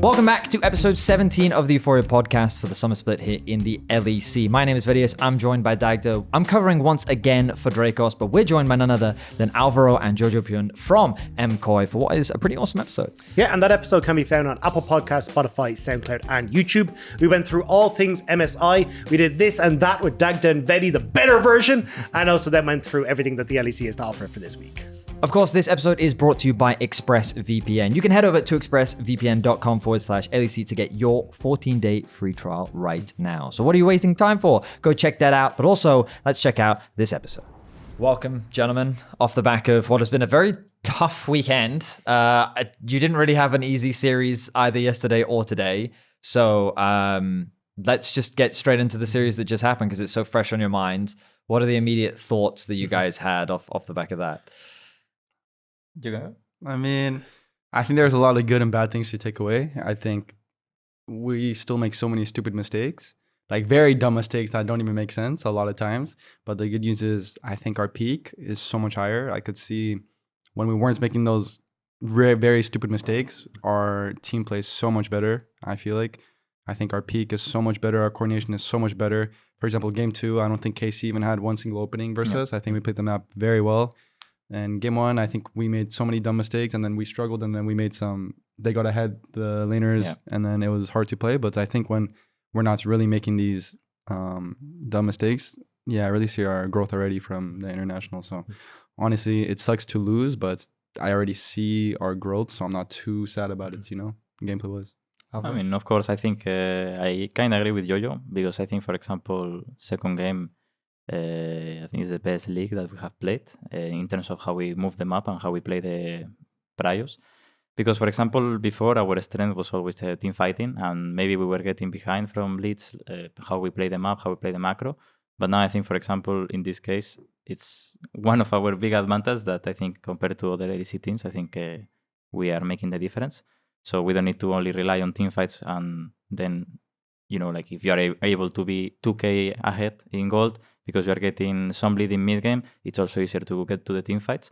Welcome back to episode 17 of the EUphoria podcast for the Summer Split here in the LEC. My name is Vedius. I'm joined by Dagda. I'm covering once again for Dracos, but we're joined by none other than Alvaro and Jojopyun from MKOI for what is a pretty awesome episode. Yeah, and that episode can be found on Apple Podcasts, Spotify, SoundCloud, and YouTube. We went through all things MSI. We did this and that with Dagda and Vedius, the better version, and also then went through everything that the LEC has to offer for this week. Of course, this episode is brought to you by ExpressVPN. You can head over to expressvpn.com/LEC to get your 14-day free trial right now. So what are you wasting time for? Go check that out. But also, let's check out this episode. Welcome, gentlemen, off the back of what has been a very tough weekend. You didn't really have an easy series either yesterday or today. So let's just get straight into the series that just happened because it's so fresh on your mind. What are the immediate thoughts that you guys had off the back of that? I mean, I think there's a lot of good and bad things to take away. I think we still make so many stupid mistakes, like very dumb mistakes that don't even make sense a lot of times. But the good news is I think our peak is so much higher. I could see when we weren't making those very, very stupid mistakes, our team plays so much better, I feel like. I think our peak is so much better. Our coordination is so much better. For example, game 2, I don't think KC even had one single opening versus us. I think we played the map very well. And game 1, I think we made so many dumb mistakes, and then we struggled, and then we made some. They got ahead, the laners, and then it was hard to play. But I think when we're not really making these dumb mistakes, I really see our growth already from the international. So honestly, it sucks to lose, but I already see our growth, so I'm not too sad about it. Gameplay was. I mean, of course, I think I kind of agree with Jojo because I think, for example, second game. I think it's the best league that we have played in terms of how we move the map and how we play the priors. Because, for example, before our strength was always team fighting, and maybe we were getting behind from leads, how we play the map, how we play the macro. But now I think, for example, in this case, it's one of our big advantages that I think compared to other LEC teams, I think we are making the difference. So we don't need to only rely on team fights and then, like if you are able to be 2k ahead in gold, because you are getting some lead in mid game, it's also easier to get to the team fights.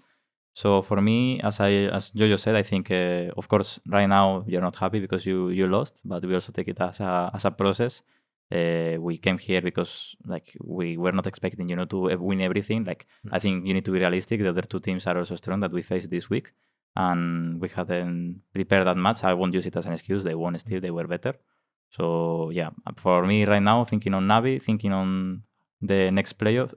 So for me, as Jojo said, I think of course right now you're not happy because you lost, but we also take it as a process. We came here because we were not expecting to win everything. I think you need to be realistic. The other two teams are also strong that we faced this week, and we hadn't prepared that much. I won't use it as an excuse. They won still. They were better. So for me right now, thinking on NAVI, thinking on the next playoff,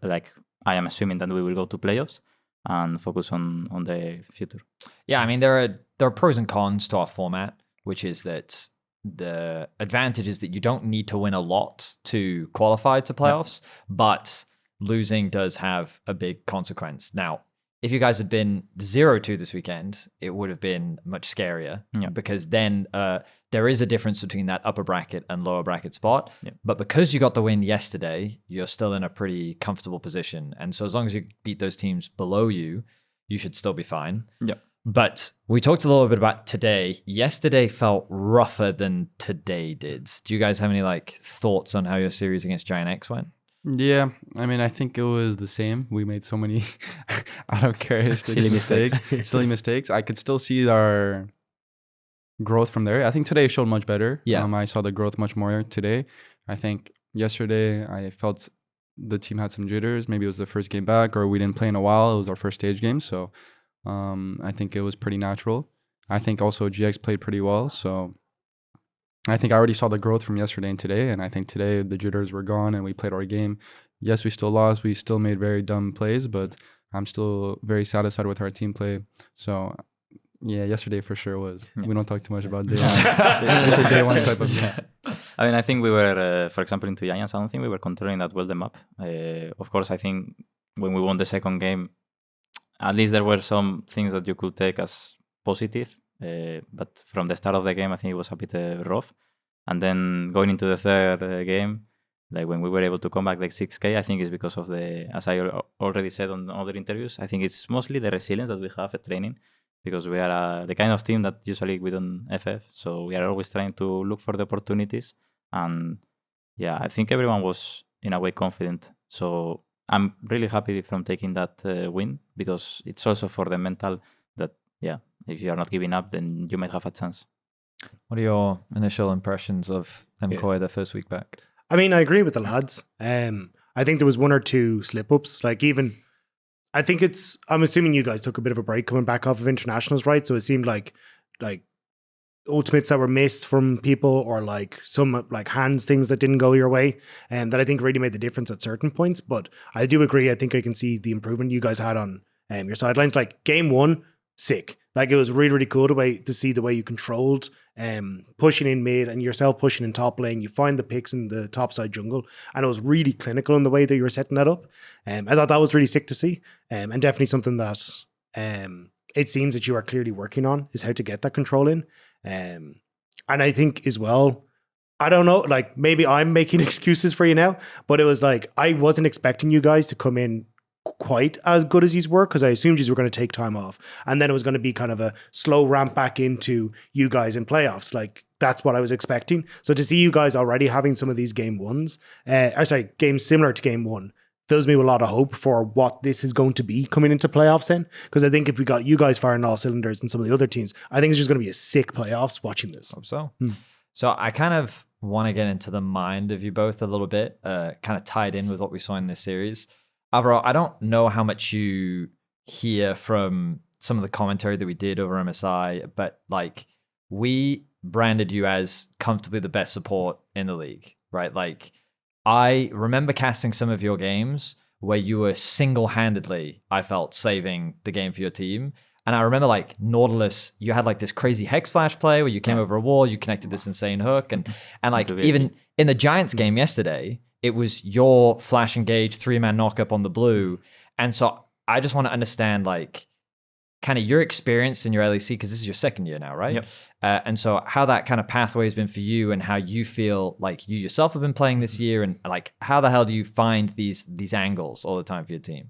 I am assuming that we will go to playoffs and focus on the future. Yeah, I mean there are pros and cons to our format, which is that the advantage is that you don't need to win a lot to qualify to playoffs, but losing does have a big consequence. Now, if you guys had been 0-2 this weekend, it would have been much scarier because then there is a difference between that upper bracket and lower bracket spot. But because you got the win yesterday, you're still in a pretty comfortable position. And so as long as you beat those teams below you, you should still be fine. But we talked a little bit about today. Yesterday felt rougher than today did. Do you guys have any thoughts on how your series against Giant X went? Yeah, I mean, I think it was the same. We made so many out of characteristic silly mistakes. I could still see our growth from there. I think today showed much better. I saw the growth much more today. I think yesterday I felt the team had some jitters. Maybe it was the first game back, or we didn't play in a while. It was our first stage game, so I think it was pretty natural. I think also GX played pretty well, so I think I already saw the growth from yesterday and today, and I think today the jitters were gone and we played our game. Yes, we still lost. We still made very dumb plays, but I'm still very satisfied with our team play. So, yesterday for sure was. We don't talk too much about day one. It's a day one type of thing. I mean, I think we were, for example, into Giants, I don't think we were controlling that well the map. Of course, I think when we won the second game, at least there were some things that you could take as positive. But from the start of the game, I think it was a bit rough. And then going into the third game, when we were able to come back 6k, I think it's because of as I already said on other interviews, I think it's mostly the resilience that we have at training, because we are the kind of team that usually we don't FF. So we are always trying to look for the opportunities. And I think everyone was in a way confident. So I'm really happy from taking that win, because it's also for the mental that, if you are not giving up, then you might have a chance. What are your initial impressions of MKOI their first week back? I mean, I agree with the lads. I think there was one or two slip-ups. Like even, I think I'm assuming you guys took a bit of a break coming back off of internationals, right? So it seemed like ultimates that were missed from people, or like some like hands things that didn't go your way, and that I think really made the difference at certain points. But I do agree. I think I can see the improvement you guys had on your sidelines. Like game one, sick. Like it was really, really cool to see the way you controlled pushing in mid and yourself pushing in top lane. You find the picks in the top side jungle, and it was really clinical in the way that you were setting that up. I thought that was really sick to see, and definitely something that it seems that you are clearly working on, is how to get that control in. And I think as well, I don't know, like maybe I'm making excuses for you now, but it was like I wasn't expecting you guys to come in quite as good as you were, because I assumed you were going to take time off, and then it was going to be kind of a slow ramp back into you guys in playoffs. Like that's what I was expecting. So to see you guys already having some of these games similar to game one, fills me with a lot of hope for what this is going to be coming into playoffs then. Because I think if we got you guys firing all cylinders and some of the other teams, I think it's just going to be a sick playoffs watching this. Hope so. So I kind of want to get into the mind of you both a little bit, kind of tied in with what we saw in this series. Alvaro, I don't know how much you hear from some of the commentary that we did over MSI, but like we branded you as comfortably the best support in the league, right? Like I remember casting some of your games where you were single-handedly, I felt, saving the game for your team. And I remember like Nautilus, you had like this crazy Hex Flash play where you came over a wall, you connected this insane hook. And like even in the Giants game yesterday, it was your flash engage 3-man knockup on the blue. And so I just want to understand like kind of your experience in your LEC, because this is your second year now, right? Yep. And so how that kind of pathway has been for you, and how you feel like you yourself have been playing this year, and like how the hell do you find these angles all the time for your team?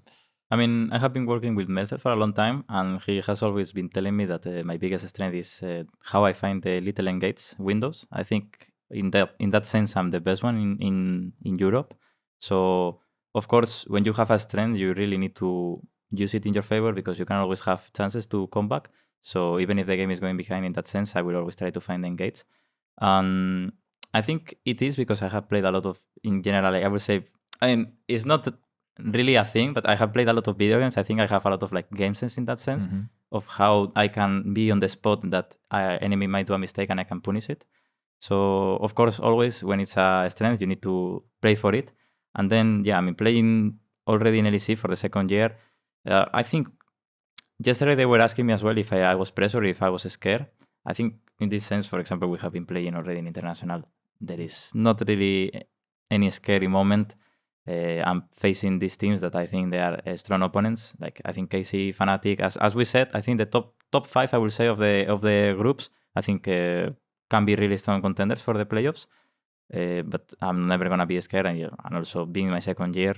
I mean, I have been working with Melted for a long time, and he has always been telling me that my biggest strength is how I find the little engage windows. I think in that sense, I'm the best one in Europe. So of course, when you have a strength, you really need to use it in your favor, because you can always have chances to come back. So even if the game is going behind in that sense, I will always try to find the engage. I think it is because I have played a lot of, in general, I would say, I mean, it's not really a thing, but I have played a lot of video games. I think I have a lot of like game sense in that sense, of how I can be on the spot that enemy might do a mistake and I can punish it. So of course, always when it's a strength, you need to play for it. And then, yeah, I mean, playing already in LEC for the second year, I think yesterday they were asking me as well if I was pressed or if I was scared. I think in this sense, for example, we have been playing already in international. There is not really any scary moment. I'm facing these teams that I think they are strong opponents. Like I think KC, Fnatic, as we said, I think the top 5, I will say, of the groups, I think can be really strong contenders for the playoffs. But I'm never gonna be scared. And also being my second year,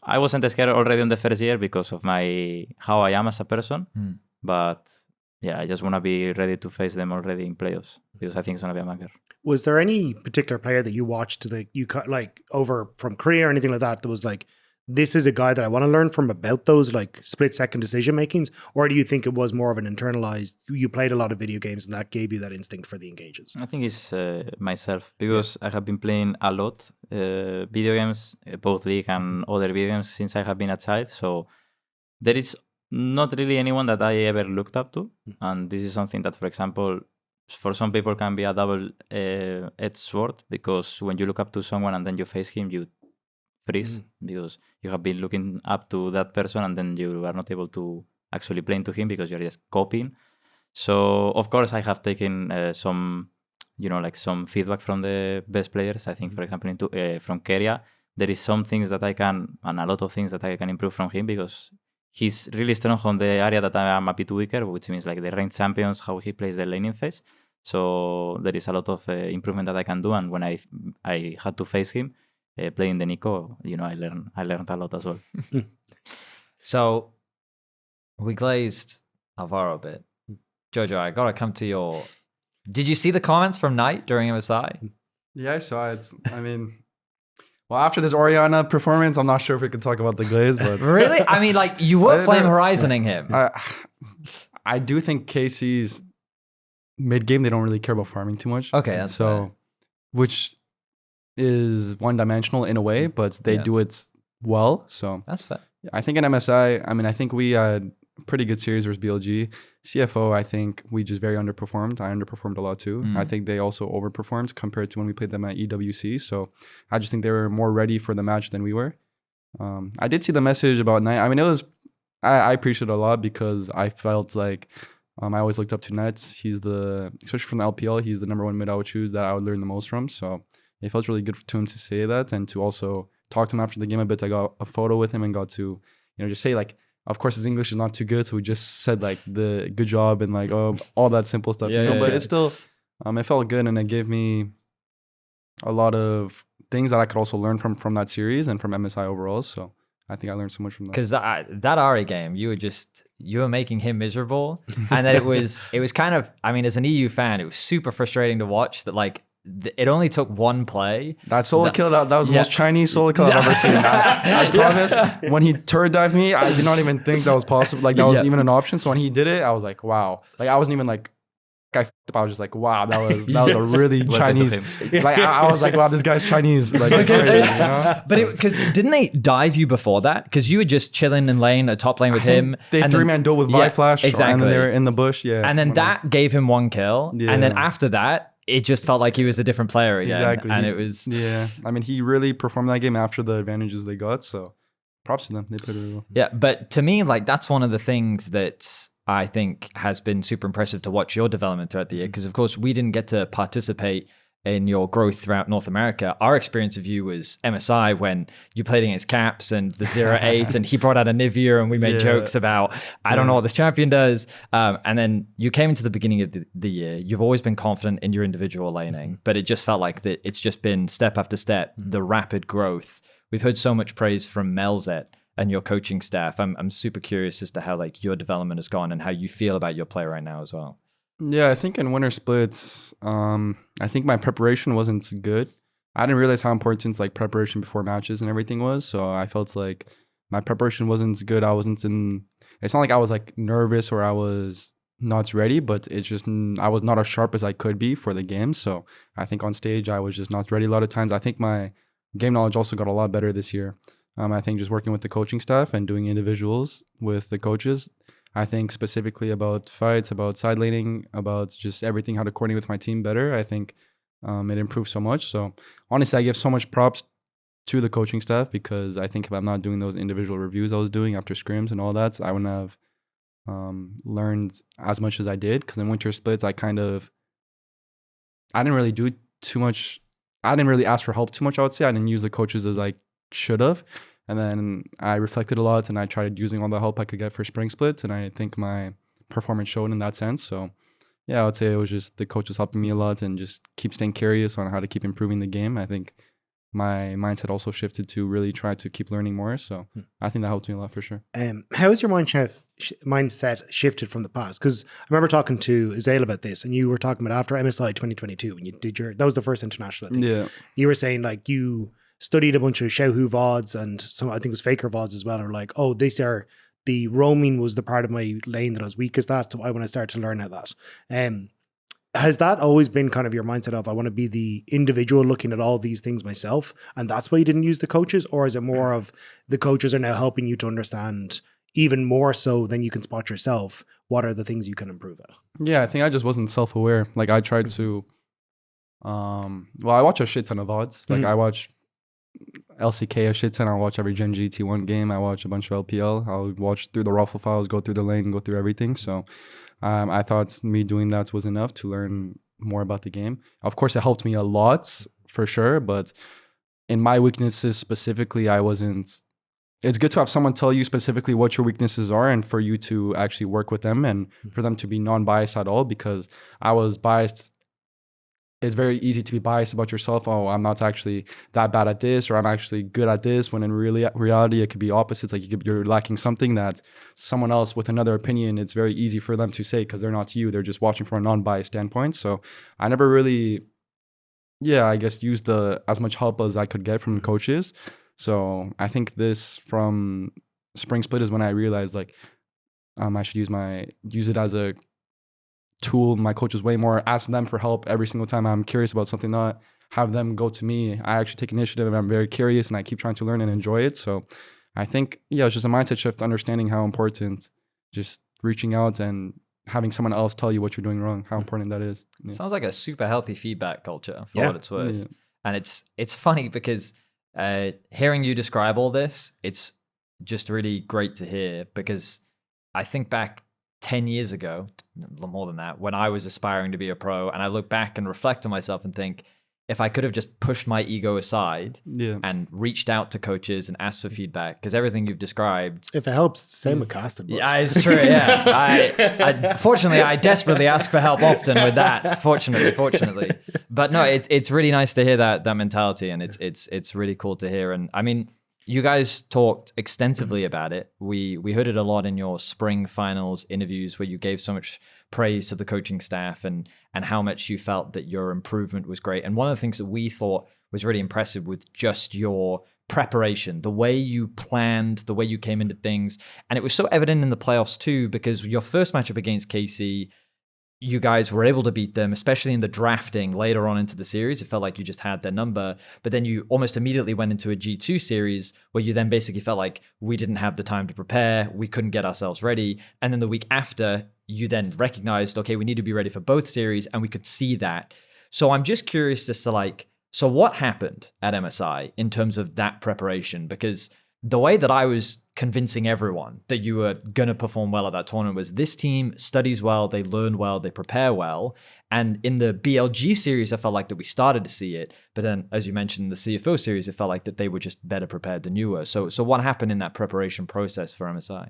I wasn't scared already in the first year because of how I am as a person. But yeah, I just want to be ready to face them already in playoffs, because I think it's going to be a matter. Was there any particular player that you watched that you like over from Korea or anything like that was like, this is a guy that I want to learn from about those like split second decision makings? Or do you think it was more of an internalized, you played a lot of video games and that gave you that instinct for the engages? I think it's myself, because I have been playing a lot video games, both League and other video games, since I have been a child. So there is not really anyone that I ever looked up to. And this is something that, for example, for some people can be a double-edged sword, because when you look up to someone and then you face him, you freeze, because you have been looking up to that person and then you are not able to actually play into him because you're just copying. So of course I have taken some feedback from the best players. I think, for example, from Keria, there is some things that I can, and a lot of things that I can improve from him, because he's really strong on the area that I am a bit weaker, which means like the ranked champions, how he plays the laning phase. So there is a lot of improvement that I can do. And when I had to face him, playing the Nico, I learned a lot as well. So we glazed Alvaro a bit. Jojo, I gotta come to your. Did you see the comments from Knight during MSI? Yeah, I saw it. I mean, well, after this Oriana performance, I'm not sure if we could talk about the glaze, but really, I mean, like you were flame horizoning him. I do think Casey's mid game they don't really care about farming too much. Okay, that's fair. Which is one dimensional in a way, but they do it well. So That's fair. I think in MSI, I mean, I think we had a pretty good series versus BLG. CFO, I think we just very underperformed. I underperformed a lot too. I think they also overperformed compared to when we played them at EWC. So I just think they were more ready for the match than we were. I did see the message about Knight. I mean, I appreciate it a lot because I felt like I always looked up to Knights. He's especially from the LPL, he's the number one mid I would choose that I would learn the most from. So it felt really good to him to say that and to also talk to him after the game a bit. I got a photo with him and got to, just say like, of course his English is not too good, so we just said like the good job and like all that simple stuff. But it's still, it felt good and it gave me a lot of things that I could also learn from that series and from MSI overall. So I think I learned so much from that. Because that Ari game, you were making him miserable, and then it was kind of, I mean, as an EU fan, it was super frustrating to watch that like. It only took one play. That solo kill, that was the most Chinese solo kill I've ever seen. I promise, when he turret dived me, I did not even think that was possible. Like that was even an option. So when he did it, I was like, wow. Like I wasn't even like, I was just like, wow, that was a really Chinese. Like I was like, wow, this guy's Chinese. Like it's crazy, But because didn't they dive you before that? Because you were just chilling in lane, a top lane with him. They 3-man duel with Vi Flash, exactly. And then they were in the bush, And then that gave him one kill, and then after that, it just felt like he was a different player again. Exactly. And it was... Yeah. I mean, he really performed that game after the advantages they got. So props to them. They played really well. Yeah. But to me, like, that's one of the things that I think has been super impressive to watch your development throughout the year. Because, of course, we didn't get to participate in your growth throughout North America. Our experience of you was MSI when you played against Caps and the 0-8 and he brought out a NAVI and we made jokes about, I don't know what this champion does. And then you came into the beginning of the year. You've always been confident in your individual laning, but it just felt like that it's just been step after step, the rapid growth. We've heard so much praise from Melzet and your coaching staff. I'm super curious as to how like your development has gone and how you feel about your play right now as well. Yeah, I think in winter splits, I think my preparation wasn't good. I didn't realize how important like preparation before matches and everything was. So I felt like my preparation wasn't good. It's not like I was like nervous or I was not ready, but it's just, I was not as sharp as I could be for the game. So I think on stage, I was just not ready a lot of times. I think my game knowledge also got a lot better this year. I think just working with the coaching staff and doing individuals with the coaches, I think specifically about fights, about side laning, about just everything, how to coordinate with my team better. I think it improved so much. So honestly, I give so much props to the coaching staff because I think if I'm not doing those individual reviews I was doing after scrims and all that, I wouldn't have learned as much as I did. Because in winter splits, I didn't really do too much. I didn't really ask for help too much, I would say. I didn't use the coaches as I should have. And then I reflected a lot and I tried using all the help I could get for spring splits. And I think my performance showed in that sense. So yeah, I would say it was just the coaches helping me a lot and just keep staying curious on how to keep improving the game. I think my mindset also shifted to really try to keep learning more. So I think that helped me a lot for sure. How has your mindset shifted from the past? Because I remember talking to Azael about this and you were talking about after MSI 2022 when you did that was the first international, I think. Yeah. You were saying like you studied a bunch of Xiaohu VODs and some, I think it was Faker VODs as well. Or like, oh, the roaming was the part of my lane that I was weakest at. So I want to start to learn at that. Has that always been kind of your mindset of I want to be the individual looking at all these things myself? And that's why you didn't use the coaches? Or is it more of the coaches are now helping you to understand even more so than you can spot yourself? What are the things you can improve at? Yeah, I think I just wasn't self-aware. Like I tried to, I watch a shit ton of VODs. Like I watch LCK a shit ton. I'll watch every Gen G T1 game. I watch a bunch of LPL. I'll watch through the raffle files, go through the lane, go through everything. So I thought me doing that was enough to learn more about the game. Of course, it helped me a lot for sure. But in my weaknesses specifically, it's good to have someone tell you specifically what your weaknesses are and for you to actually work with them and for them to be non-biased at all, because I was biased. It's very easy to be biased about yourself. Oh, I'm not actually that bad at this, or I'm actually good at this, when in reality, it could be opposites. Like you're lacking something that someone else with another opinion, it's very easy for them to say because they're not you. They're just watching from a non-biased standpoint. So I never really, I guess, used as much help as I could get from coaches. So I think this from Spring Split is when I realized like I should use it as a tool my coaches way more, ask them for help every single time I'm curious about something, not have them go to me. I actually take initiative and I'm very curious and I keep trying to learn and enjoy it. So I think, it's just a mindset shift, understanding how important just reaching out and having someone else tell you what you're doing wrong, how important that is. Yeah. Sounds like a super healthy feedback culture for what it's worth. Yeah. And it's funny because hearing you describe all this, it's just really great to hear, because I think back 10 years ago, more than that, when I was aspiring to be a pro, and I look back and reflect on myself and think, if I could have just pushed my ego aside and reached out to coaches and asked for feedback, because everything you've described. If it helps, it's the same with casting. Bro. Yeah, it's true. Yeah, fortunately, I desperately ask for help often with that. Fortunately, but no, it's really nice to hear that mentality, and it's really cool to hear. And I mean, you guys talked extensively about it. We heard it a lot in your spring finals interviews, where you gave so much praise to the coaching staff and how much you felt that your improvement was great. And one of the things that we thought was really impressive with just your preparation, the way you planned, the way you came into things. And it was so evident in the playoffs too, because your first matchup against KC, you guys were able to beat them, especially in the drafting later on into the series. It felt like you just had their number, but then you almost immediately went into a G2 series where you then basically felt like we didn't have the time to prepare, we couldn't get ourselves ready. And then the week after, you then recognized, okay, we need to be ready for both series, and we could see that. So I'm just curious as to so what happened at MSI in terms of that preparation? Because the way that I was convincing everyone that you were going to perform well at that tournament was, this team studies well, they learn well, they prepare well. And in the BLG series, I felt like that we started to see it. But then, as you mentioned, in the CFO series, it felt like that they were just better prepared than you were. So what happened in that preparation process for MSI?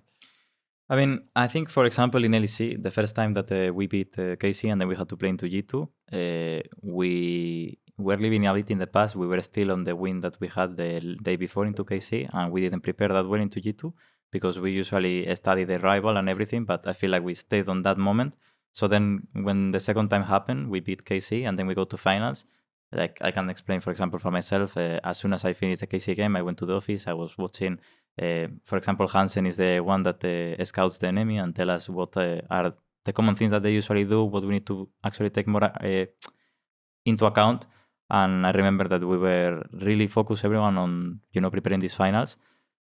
I mean, I think, for example, in LEC, the first time that we beat KC and then we had to play into G2, we were living a bit in the past. We were still on the win that we had the day before into KC, and we didn't prepare that well into G2 because we usually study the rival and everything, but I feel like we stayed on that moment. So then when the second time happened, we beat KC and then we go to finals. Like, I can explain, for example, for myself, as soon as I finished the KC game, I went to the office, I was watching, for example, Hansen is the one that scouts the enemy and tell us what are the common things that they usually do, what we need to actually take more into account. And I remember that we were really focused, everyone, on, preparing these finals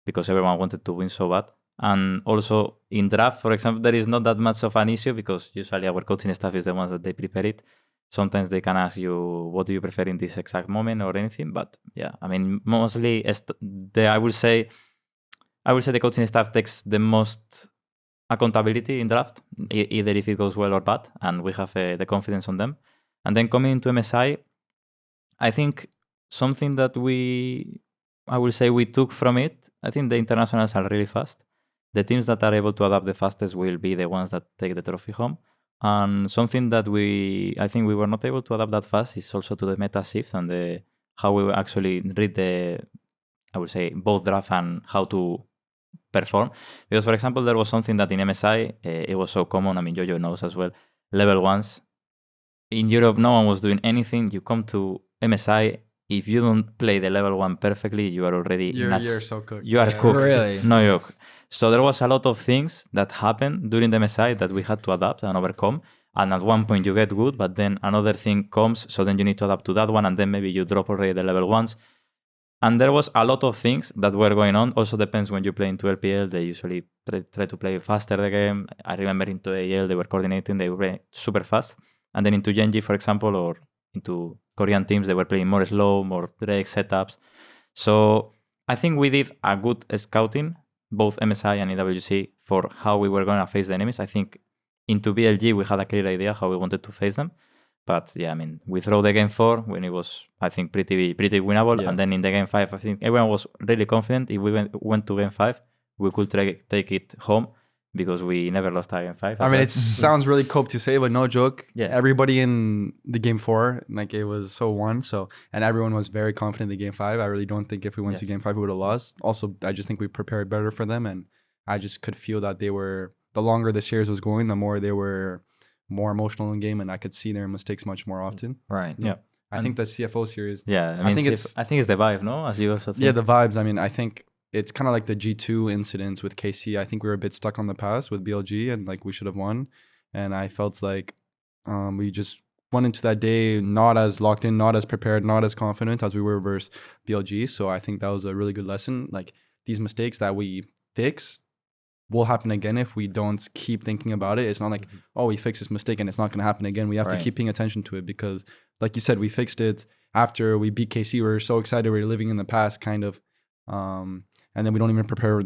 because everyone wanted to win so bad. And also in draft, for example, there is not that much of an issue because usually our coaching staff is the ones that they prepare it. Sometimes they can ask you, what do you prefer in this exact moment or anything? But yeah, I mean, mostly I will say the coaching staff takes the most accountability in draft, either if it goes well or bad, and we have the confidence on them. And then coming into MSI, I think something that we took from it, I think the internationals are really fast. The teams that are able to adapt the fastest will be the ones that take the trophy home. And something that I think we were not able to adapt that fast is also to the meta shift and how we actually read both draft and how to perform. Because, for example, there was something that in MSI, it was so common. I mean, Jojo knows as well. Level 1s. In Europe, no one was doing anything. You come to MSI, if you don't play the level 1 perfectly, you are already... You're so cooked. You are cooked. Really? No joke. So there was a lot of things that happened during the MSI that we had to adapt and overcome. And at one point you get good, but then another thing comes, so then you need to adapt to that one, and then maybe you drop already the level 1s. And there was a lot of things that were going on. Also depends when you play into LPL, they usually try to play faster the game. I remember into AL, they were coordinating, they were super fast. And then into Genji, for example, or into Korean teams, they were playing more slow, more direct setups. So I think we did a good scouting, both MSI and EWC, for how we were going to face the enemies. I think into BLG, we had a clear idea how we wanted to face them. But yeah, I mean, we throw the game 4 when it was, I think, pretty winnable. Yeah. And then in the game 5, I think everyone was really confident. If we went to game 5, we could take it home because we never lost a game 5. I mean, it sounds really cope to say, but no joke. Yeah. Everybody in the game 4, it was so won. And everyone was very confident in the game 5. I really don't think if we went to game 5, we would have lost. Also, I just think we prepared better for them. And I just could feel that the longer the series was going, the more they were more emotional in game, and I could see their mistakes much more often. Right. Yeah. I think the CFO series. Yeah. I think it's the vibe, no? As you also think. Yeah, the vibes. I mean, I think it's kind of like the G2 incidents with KC. I think we were a bit stuck on the past with BLG, and we should have won. And I felt like We just went into that day not as locked in, not as prepared, not as confident as we were versus BLG. So I think that was a really good lesson. Like these mistakes that we fix will happen again if we don't keep thinking about it. It's not like, oh, we fixed this mistake and it's not going to happen again. We have to keep paying attention to it because, like you said, we fixed it after we beat KC. We were so excited. We were living in the past, kind of. And then we don't even prepare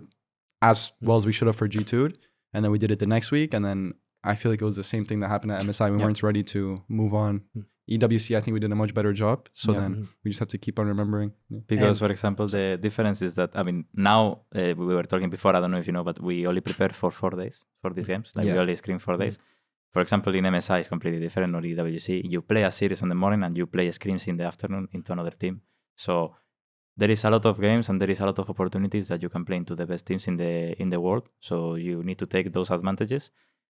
as well as we should have for G2. And then we did it the next week. And then I feel like it was the same thing that happened at MSI. We weren't ready to move on. EWC, I think we did a much better job. So then we just have to keep on remembering. Because, for example, the difference is that, I mean, now we were talking before, I don't know if you know, but we only prepare for 4 days for these games. Like we only screen 4 days. For example, in MSI, it's completely different, or EWC. You play a series in the morning and you play scrims in the afternoon into another team. So there is a lot of games and there is a lot of opportunities that you can play into the best teams in the world. So you need to take those advantages.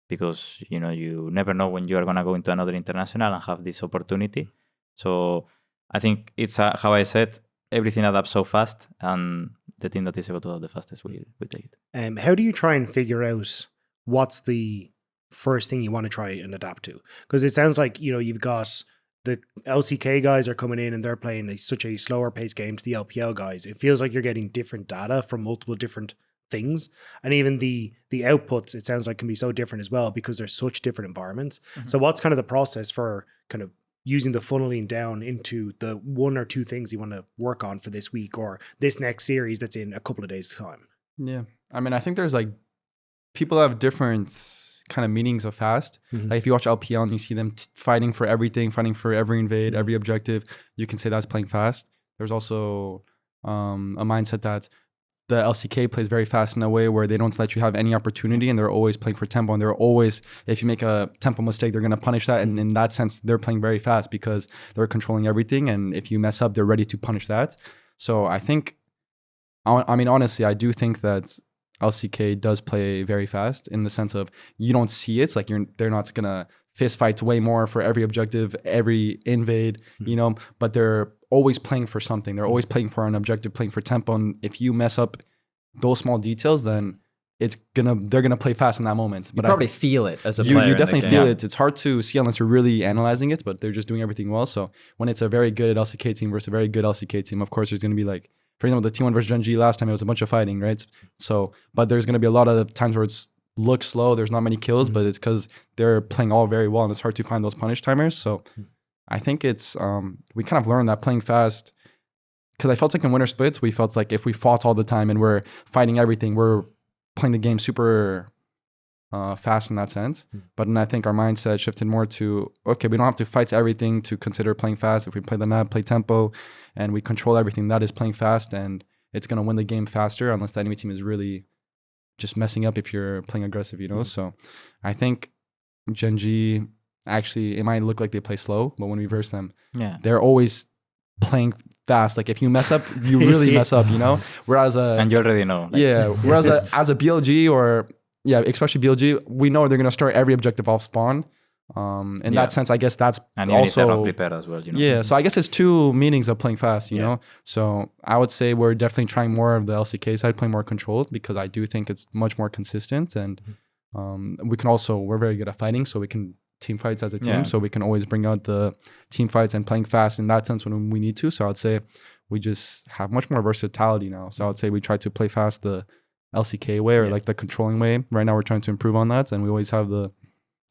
Because, you know, you never know when you are going to go into another international and have this opportunity. So I think it's how I said, everything adapts so fast, and the team that is able to adapt the fastest will take it. How do you try and figure out what's the first thing you want to try and adapt to? Because it sounds like, you know, you've got the LCK guys are coming in and they're playing such a slower paced game to the LPL guys. It feels like you're getting different data from multiple different things, and even the outputs, it sounds like, can be so different as well because there's such different environments. So what's kind of the process for kind of using the funneling down into the 1 or 2 things you want to work on for this week or this next series that's in a couple of days' time? Yeah, I mean, I think there's like people have different kind of meanings of fast. Like if you watch LPL and you see them fighting for everything, fighting for every invade, every objective, you can say that's playing fast. There's also a mindset that the LCK plays very fast in a way where they don't let you have any opportunity, and they're always playing for tempo, and they're always, if you make a tempo mistake, they're going to punish that. And in that sense, they're playing very fast because they're controlling everything. And if you mess up, they're ready to punish that. So I think, I mean, honestly, I do think that LCK does play very fast in the sense of you don't see it. It's like they're not going to fist fights way more for every objective, every invade, you know, but they're always playing for something. They're always playing for an objective, playing for tempo. And if you mess up those small details, then they're gonna play fast in that moment. But you probably feel it as a player. You definitely feel it. It's hard to see unless you're really analyzing it, but they're just doing everything well. So when it's a very good LCK team versus a very good LCK team, of course there's gonna be like, for example, the T1 versus Gen G last time, it was a bunch of fighting, right? So, but there's gonna be a lot of times where it's looks slow, there's not many kills, but it's because they're playing all very well and it's hard to find those punish timers. So I think it's we kind of learned that playing fast, because I felt like in winter splits we felt like if we fought all the time and we're fighting everything, we're playing the game super fast in that sense. But then I think our mindset shifted more to, okay, we don't have to fight everything to consider playing fast. If we play the map, play tempo, and we control everything, that is playing fast, and it's going to win the game faster unless the enemy team is really just messing up if you're playing aggressive, you know? So I think Gen G, actually, it might look like they play slow, but when we verse them, they're always playing fast. Like if you mess up, you really mess up, you know? Whereas and you already know. Like. Whereas as a BLG or especially BLG, we know they're gonna start every objective off spawn. In that sense, I guess that's and also they're not prepared as well, you know? Yeah, so I guess it's 2 meanings of playing fast, you know? So I would say we're definitely trying more of the LCK side, playing more controlled, because I do think it's much more consistent, and we're very good at fighting, so we can team fights as a team, so we can always bring out the team fights and playing fast in that sense when we need to. So I'd say we just have much more versatility now. So I would say we try to play fast the LCK way, or like the controlling way. Right now we're trying to improve on that, and we always have the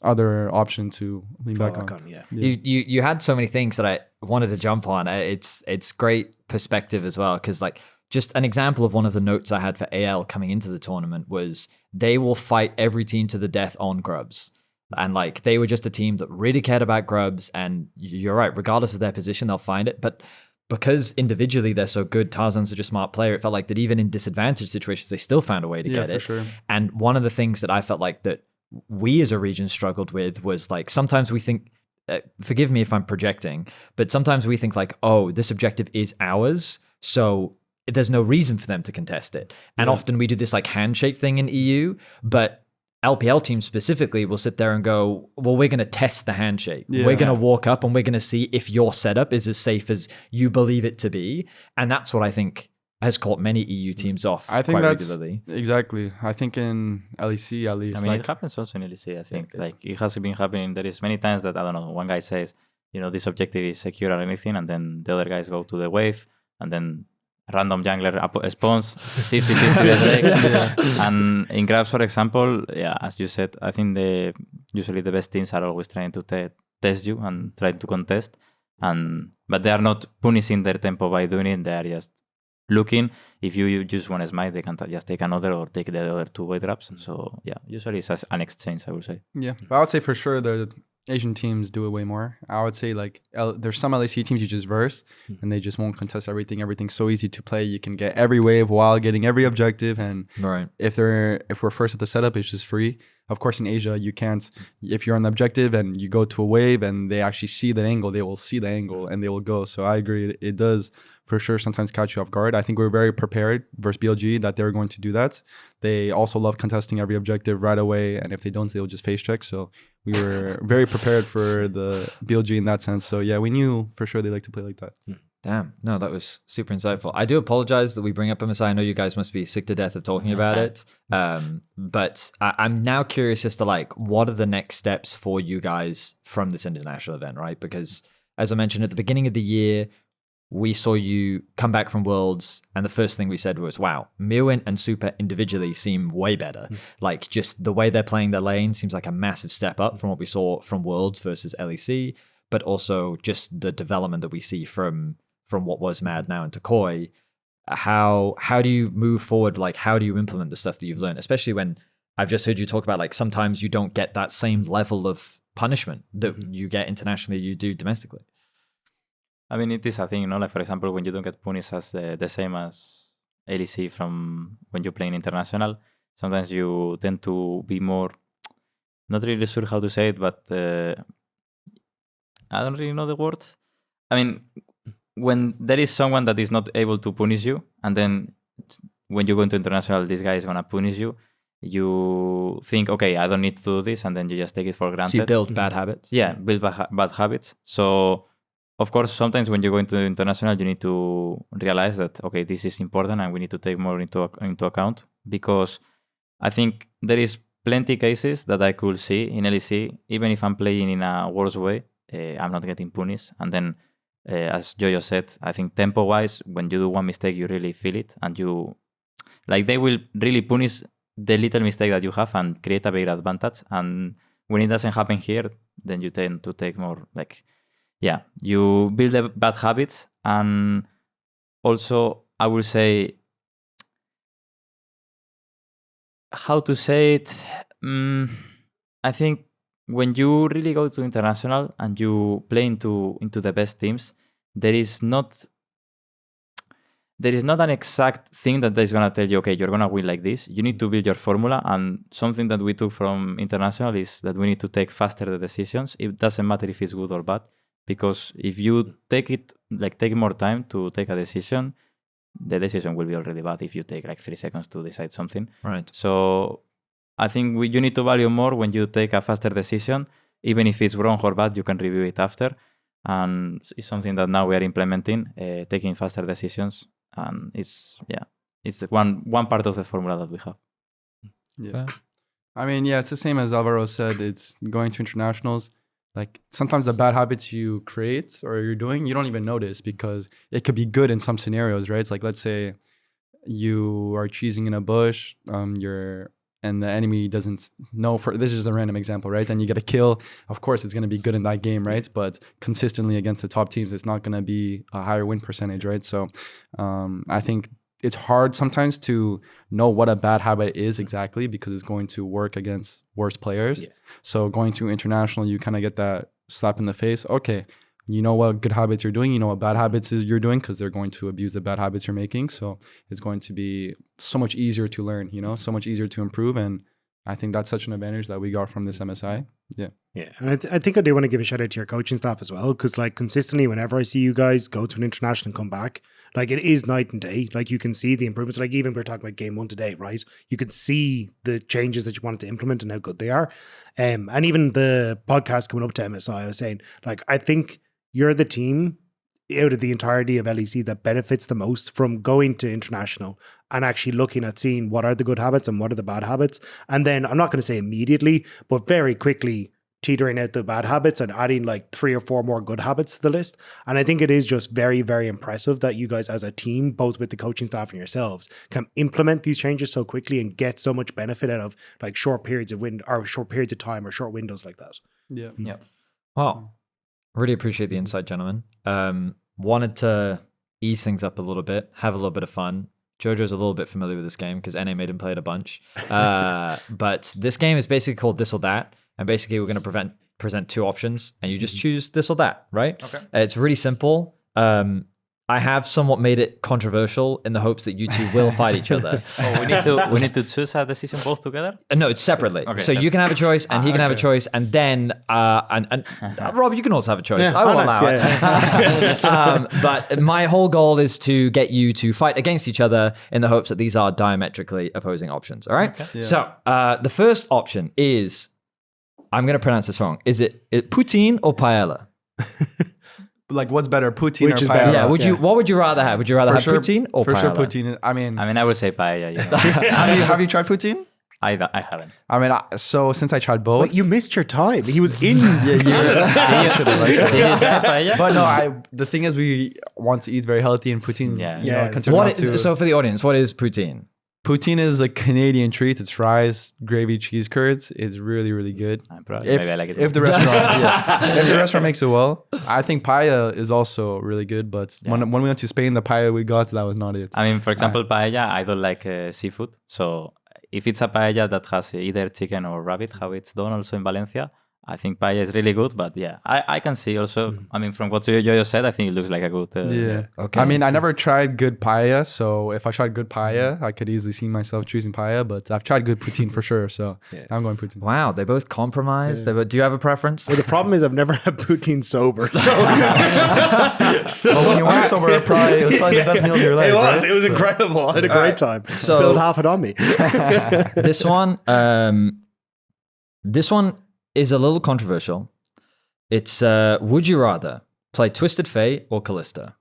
other option to lean back on. You had so many things that I wanted to jump on. It's great perspective as well, because like just an example of one of the notes I had for AL coming into the tournament was they will fight every team to the death on grubs. And like they were just a team that really cared about grubs, and you're right, regardless of their position, they'll find it. But because individually they're so good, Tarzan's such a smart player, it felt like that even in disadvantaged situations, they still found a way to get it. Sure. And one of the things that I felt like that we as a region struggled with was like, sometimes we think, forgive me if I'm projecting, but sometimes we think like, oh, this objective is ours, so there's no reason for them to contest it. And often we do this like handshake thing in EU, but LPL teams specifically will sit there and go, well, we're going to test the handshake. We're going to walk up and we're going to see if your setup is as safe as you believe it to be. And that's what I think has caught many EU teams off I think quite that's regularly. exactly. I think in LEC at least. I mean, like, it happens also in LEC, I think. Like, it has been happening. There is many times that, I don't know, one guy says, this objective is secure or anything, and then the other guys go to the wave, and then random jungler spawns 50-50 the And in grabs, for example, as you said, I think usually the best teams are always trying to test you and try to contest. But they are not punishing their tempo by doing it. They are just looking. If you just want to smite, they can just take another or take the other 2 wave grabs. So usually it's an exchange, I would say. Yeah, but I would say for sure the Asian teams do it way more. I would say like there's some LEC teams you just verse and they just won't contest everything. Everything's so easy to play. You can get every wave while getting every objective. And Right. if we're first at the setup, it's just free. Of course, in Asia, you can't. If you're on the objective and you go to a wave and they actually see the angle, they will see the angle and they will go. So I agree. It does for sure sometimes catch you off guard. I think we're very prepared versus BLG that they're going to do that. They also love contesting every objective right away. And if they don't, they'll just face check. So we were very prepared for the BLG in that sense. So yeah, we knew for sure they like to play like that. Damn. No, that was super insightful. I do apologize that we bring up MSI. I know you guys must be sick to death of talking about it. But I'm now curious as to like, what are the next steps for you guys from this international event, right? Because as I mentioned at the beginning of the year, we saw you come back from Worlds, and the first thing we said was, wow, Mirwin and Super individually seem way better. Like, just the way they're playing their lane seems like a massive step up from what we saw from Worlds versus LEC, but also just the development that we see from what was Mad now into Koi. How do you move forward? Like, how do you implement the stuff that you've learned? Especially when I've just heard you talk about, like, sometimes you don't get that same level of punishment that you get internationally, you do domestically. I mean, it is a thing, like, for example, when you don't get punished as the same as LEC from when you're playing international, sometimes you tend to be more, not really sure how to say it, but I don't really know the word. I mean, when there is someone that is not able to punish you, and then when you go into international, this guy is going to punish you, you think, okay, I don't need to do this, and then you just take it for granted. So you build bad habits? Yeah, build bad habits. So, of course, sometimes when you go into international, you need to realize that, okay, this is important and we need to take more into account, because I think there is plenty cases that I could see in LEC, even if I'm playing in a worse way, I'm not getting punished. And then, as Jojo said, I think tempo-wise, when you do one mistake, you really feel it, and they will really punish the little mistake that you have and create a bigger advantage. And when it doesn't happen here, then you tend to take more, you build the bad habits. And also, I will say, how to say it? I think when you really go to international and you play into the best teams, there is not an exact thing that is going to tell you, okay, you're going to win like this. You need to build your formula. And something that we took from international is that we need to take faster the decisions. It doesn't matter if it's good or bad, because if you take more time to take a decision, the decision will be already bad if you take 3 seconds to decide something. Right. So I think you need to value more when you take a faster decision. Even if it's wrong or bad, you can review it after. And it's something that now we are implementing, taking faster decisions. And it's one part of the formula that we have. Yeah. I mean, it's the same as Alvaro said. It's going to internationals. Like, sometimes the bad habits you create or you're doing, you don't even notice, because it could be good in some scenarios, right? It's like, let's say you are cheesing in a bush, and the enemy doesn't know, this is just a random example, right? And you get a kill. Of course, it's going to be good in that game, right? But consistently against the top teams, it's not going to be a higher win percentage, right? So I think it's hard sometimes to know what a bad habit is exactly, because it's going to work against worse players. Yeah. So going to international, you kind of get that slap in the face. Okay, you know what good habits you're doing, you know what bad habits you're doing, because they're going to abuse the bad habits you're making. So it's going to be so much easier to learn, so much easier to improve. And I think that's such an advantage that we got from this MSI. Yeah. Yeah. And I think I do want to give a shout out to your coaching staff as well, because consistently, whenever I see you guys go to an international and come back, it is night and day. You can see the improvements. Even we're talking about game 1 today, right? You could see the changes that you wanted to implement and how good they are. And even the podcast coming up to MSI, I was saying, I think you're the team out of the entirety of LEC that benefits the most from going to international and actually looking at seeing what are the good habits and what are the bad habits? And then I'm not going to say immediately, but very quickly teetering out the bad habits and adding like 3 or 4 more good habits to the list. And I think it is just very, very impressive that you guys as a team, both with the coaching staff and yourselves, can implement these changes so quickly and get so much benefit out of like short periods of time or short windows like that. Yeah. Well, really appreciate the insight, gentlemen. Wanted to ease things up a little bit, have a little bit of fun. Jojo's a little bit familiar with this game because NA made him play it a bunch. But this game is basically called This or That. And basically, we're going to present 2 options, and you just choose this or that, right? Okay. It's really simple. I have somewhat made it controversial in the hopes that you two will fight each other. We need to choose a decision both together. No, it's separately. So you can have a choice, and he can have a choice, and then and Rob, you can also have a choice. Yeah, I will allow it. But my whole goal is to get you to fight against each other in the hopes that these are diametrically opposing options. All right. Okay. Yeah. So the first option is, I'm going to pronounce this wrong. Is it poutine or paella? Like, what's better, poutine Which or is paella? better? Yeah. What would you rather have? Would you rather have poutine or for paella? sure poutine. I mean, I would say paella. You know? have you tried poutine? I haven't. I mean, so since I tried both, But you missed your time. He was in. Did you try paella? But no, the thing is, we want to eat very healthy, and poutine. Yeah. So for the audience, what is poutine? Poutine is a Canadian treat. It's fries, gravy, cheese curds. It's really, really good. Maybe I like it. If the restaurant, if the restaurant makes it well, I think paella is also really good. But when we went to Spain, the paella we got, that was not it. I mean, for example, paella, I don't like seafood. So if it's a paella that has either chicken or rabbit, how it's done also in Valencia, I think paella is really good. But yeah, I can see also, I mean, from what Jojo said, I think it looks like a good... Okay. I mean, I never tried good paella. So if I tried good paella, I could easily see myself choosing paella. But I've tried good poutine for sure. So I'm going poutine. Wow, they both compromised. Do you have a preference? Well, the problem is I've never had poutine sober. So Well, when you weren't sober, it was probably the best meal of your life. it was incredible. I had a great time. So- Spilled half it on me. This one is a little controversial. It's would you rather play Twisted Fate or Callista?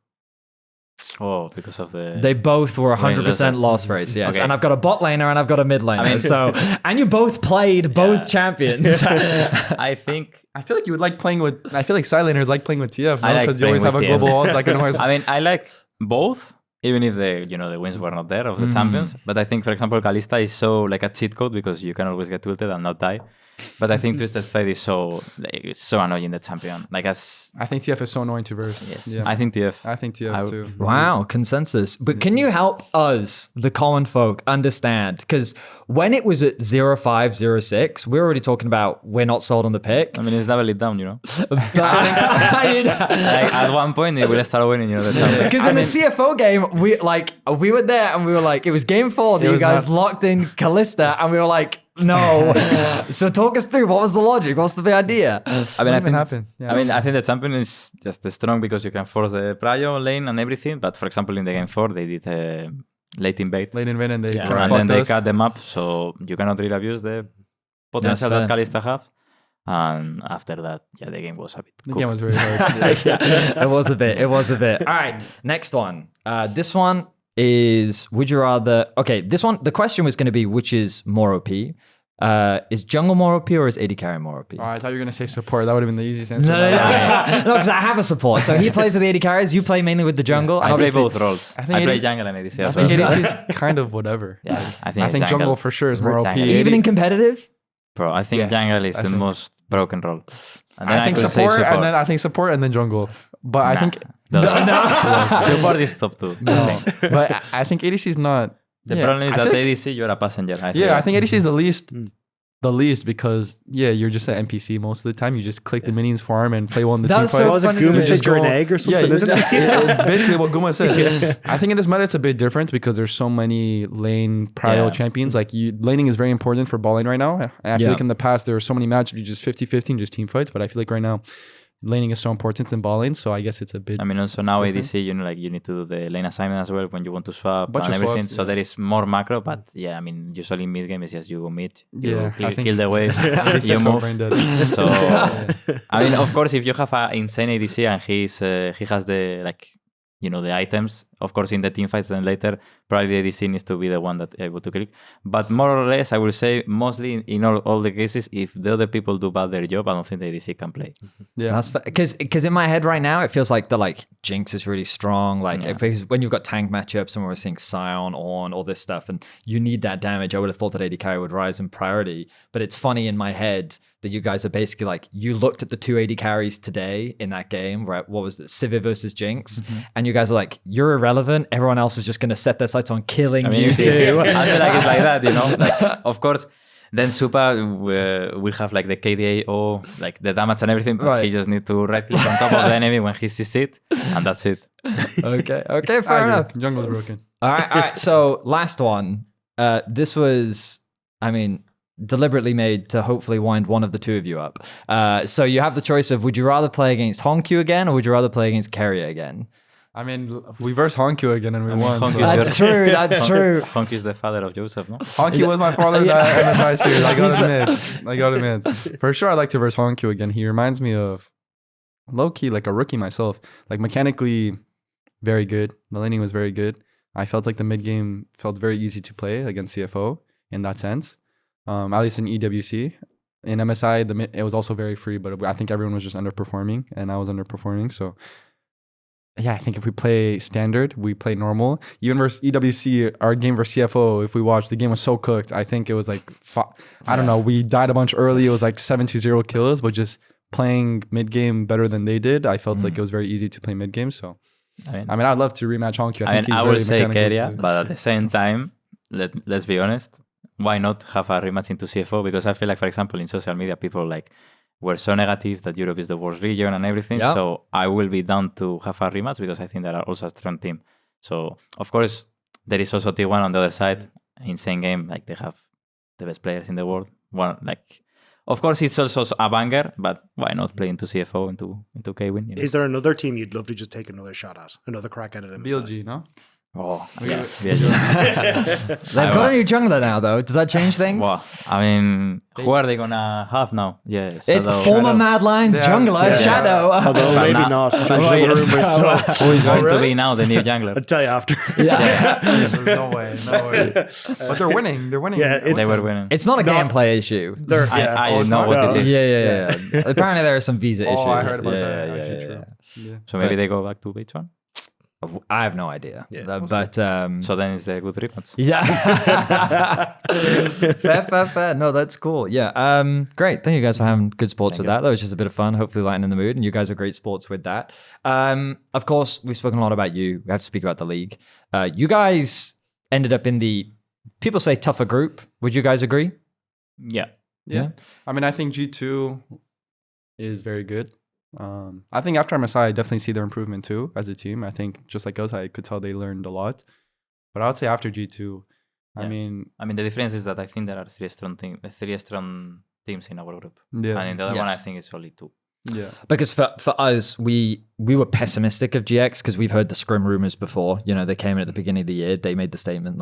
Oh, because of the... They both were 100% losers. lost race, yes. Okay. And I've got a bot laner and I've got a mid laner. And you both played both champions. I think... I feel like you would like playing with. I feel like side laners like playing with TF, I like because you always have a playing with global TF. ult. Like an always. I mean, I like both, even if the wins were not there of the champions. But I think, for example, Kalista is so like a cheat code because you can always get ulted and not die. But I think Twisted Fate is it's so annoying the champion. Like I think TF is so annoying to verse. Yes, Yeah. I think TF. I think TF too. Wow, consensus. But can you help us, the common folk, understand? Because when it was at 0506, we were already talking about we're not sold on the pick. I mean, it's double it down, you know. But, Like, at one point, it will start winning, the champion. because in the CFO game, we were there and we were like, it was game 4 that you was guys not- locked in Callista, and we were like, no. So talk us through, what was the logic? What's the idea? I mean, What I even think happened? Yeah. I mean, I think the champion is just strong because you can force the prio lane and everything. But for example, in the game 4, they did late invade. Late in vain and they And fucked then they us. cut them up, so you cannot really abuse the potential fair. that Kalista have. And after that, the game was a bit The cooked. game was very hard. It was a bit. All right, next one. This one is, would you rather... Okay, this one, the question was going to be, which is more OP? Is jungle more OP or is AD carry more OP? Oh, I thought you were gonna say support. That would have been the easiest answer. No, because I have a support. So he plays with the AD carries, you play mainly with the jungle. I and play obviously- both roles. I I, think play AD jungle and ADC I as think well. ADC is kind of whatever. Yeah, I think jungle for sure is more OP. Jungle. Even in competitive? Bro, I think Yes, jungle is I the think- most broken role. And then I think could say support, and then I think support and then jungle. But I think support is top 2. no. But I think ADC is not. The yeah, problem is I that feel like- ADC, you're a passenger. I think ADC is the least because you're just an NPC most of the time. You just click the minions farm and play well in the team That's fight. so What was it? funny to Guma me. said you're an egg or something, isn't it? It's basically what Guma said. I think in this meta it's a bit different because there's so many lane prio champions. Like laning is very important for ball lane right now. And I feel like in the past there were so many matches you just 50-50 and just team fights. But I feel like right now laning is so important in ball lane, so I guess it's a bit. I mean, also now different. ADC, like you need to do the lane assignment as well when you want to swap Bunch and of everything. swaps, So yeah. there is more macro, but yeah, I mean, usually mid game is just you go mid, you Yeah, I think kill the wave, you so move. brain dead. So I mean, of course, if you have an insane ADC and he has the the items, of course, in the team fights, then later probably the ADC needs to be the one that able to click. But more or less, I will say mostly in all the cases, if the other people do bad their job, I don't think the ADC can play. Yeah, because in my head right now it feels like the Jinx is really strong, because when you've got tank matchups and we're seeing Sion on all this stuff and you need that damage, I would have thought that AD carry would rise in priority. But it's funny in my head that you guys are basically you looked at the 2 AD carries today in that game, right? What was it, Sivir versus Jinx, and you guys are you're irrelevant, everyone else is just going to set their sights on killing you too. I feel like it's like that, of course. Then Supa will have the KDA or the damage and everything, but he just need to right click on top of the enemy when he sees it, and that's it. Okay, fair enough. Jungle's broken. All right. So last one. This was, deliberately made to hopefully wind one of the two of you up. So you have the choice of, would you rather play against Honkyu again, or would you rather play against Keria again? I mean, we versed Honkyu again and we won. Honkyu So. That's true. That's true. Honky is the father of Joseph, no? Honkyu was my father in that MSI series. I gotta admit. For sure, I'd like to verse Honkyu again. He reminds me of low-key, a rookie myself. Mechanically, very good. The laning was very good. I felt like the mid-game felt very easy to play against CFO in that sense. At least in EWC. In MSI, it was also very free, but I think everyone was just underperforming, and I was underperforming, so... Yeah, I think if we play standard, we play normal. Even versus EWC, our game versus CFO, if we watched, the game was so cooked. I think it was I don't know, we died a bunch early. It was 7-0 kills, but just playing mid-game better than they did, I felt like it was very easy to play mid-game. So, I mean, I'd love to rematch Honkyu. I would say Keria, but at the same time, let's be honest, why not have a rematch into CFO? Because I feel for example, in social media, people were so negative that Europe is the worst region and everything. Yeah. So I will be down to have a rematch because I think they are also a strong team. So of course there is also T1 on the other side. Insane game. They have the best players in the world. Of course it's also a banger, but why not play into CFO, into K-Win? You know? Is there another team you'd love to just take another shot at? Another crack at it? BLG, no? Oh, yeah. They've got a new jungler now, though. Does that change things? Well, I mean, who are they gonna have now? Yeah, former Mad Lions jungler, Shadow. Although maybe not. Who is going to be now the new jungler? I'll tell you after. No way. But they're winning. Yeah, they were winning. It's not a gameplay issue. I know what it is. Yeah. Apparently there are some visa issues. I heard about that. Yeah. So maybe they go back to H1? I have no idea. Yeah, so then it's the good rematch. Yeah. fair. No, that's cool. Yeah. Great. Thank you guys for having good sports with that. That was just a bit of fun, hopefully lightening the mood. And you guys are great sports with that. Of course, we've spoken a lot about you. We have to speak about the league. You guys ended up in the, people say, tougher group. Would you guys agree? Yeah. I mean, I think G2 is very good. I think after MSI, I definitely see their improvement too as a team. I think just like us, I could tell they learned a lot. But I would say after G2, I mean, the difference is that I think there are three strong teams in our group. Yeah. And in the other one, I think it's only 2. Yeah. Because for us, we were pessimistic of GX because we've heard the scrim rumors before. They came in at the beginning of the year. They made the statement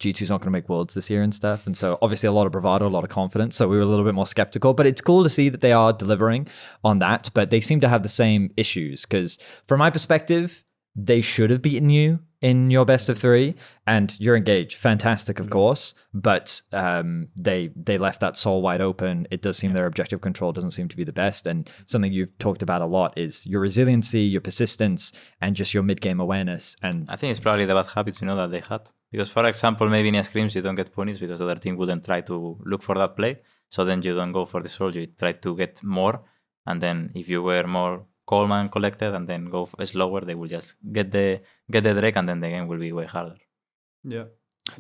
G2's not going to make Worlds this year and stuff. And so obviously a lot of bravado, a lot of confidence. So we were a little bit more skeptical, but it's cool to see that they are delivering on that. But they seem to have the same issues because from my perspective, they should have beaten you in your best of 3 and you're engaged. Fantastic, of course. But they left that soul wide open. It does seem their objective control doesn't seem to be the best. And something you've talked about a lot is your resiliency, your persistence, and just your mid-game awareness. And I think it's probably the bad habits, that they had. Because, for example, maybe in scrims you don't get punished because the other team wouldn't try to look for that play. So then you don't go for the soul, you try to get more. And then if you were more calm and collected and then go slower, they will just get the Drake and then the game will be way harder. Yeah.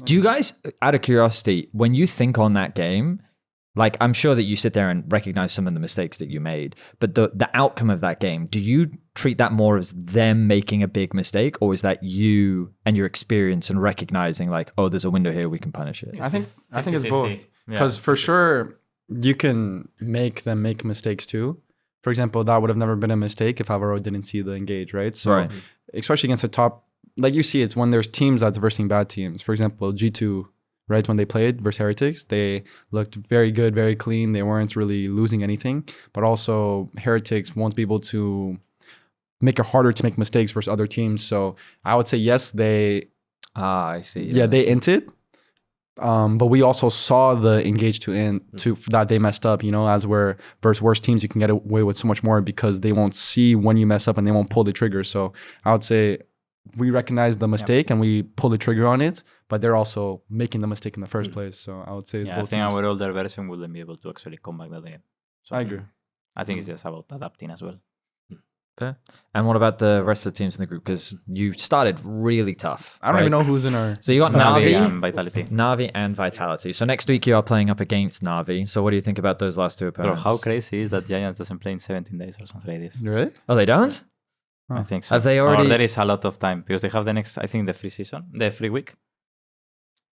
Do you guys, out of curiosity, when you think on that game, I'm sure that you sit there and recognize some of the mistakes that you made, but the outcome of that game, do you treat that more as them making a big mistake, or is that you and your experience and recognizing there's a window here, we can punish it? I think it's both. Because for sure, you can make them make mistakes too. For example, that would have never been a mistake if Alvaro didn't see the engage, right? So, Right. especially against the top, like you see, it's when there's teams that's versing bad teams. For example, G2, right, when they played versus Heretics, they looked very good, very clean. They weren't really losing anything. But also, Heretics won't be able to make it harder to make mistakes versus other teams. So I would say, yes, they... I see. Yeah, they inted. But we also saw the engage to that they messed up, as we're versus worse teams, you can get away with so much more because they won't see when you mess up and they won't pull the trigger. So I would say we recognize the mistake and we pull the trigger on it, but they're also making the mistake in the first place. So I would say it's I both think teams. our older version wouldn't be able to actually come back that game. So I agree. I think it's just about adapting as well. Fair. And what about the rest of the teams in the group? Because you started really tough. I don't even know who's in our... So you got Navi Navi, and Vitality. Navi and Vitality. So next week you are playing up against Navi. So what do you think about those last two Bro, opponents? how crazy is that Giants doesn't play in 17 days or something like this? Really? Oh, they don't? I think so. Have they already- Or there is a lot of time because they have the next, I think, the free week.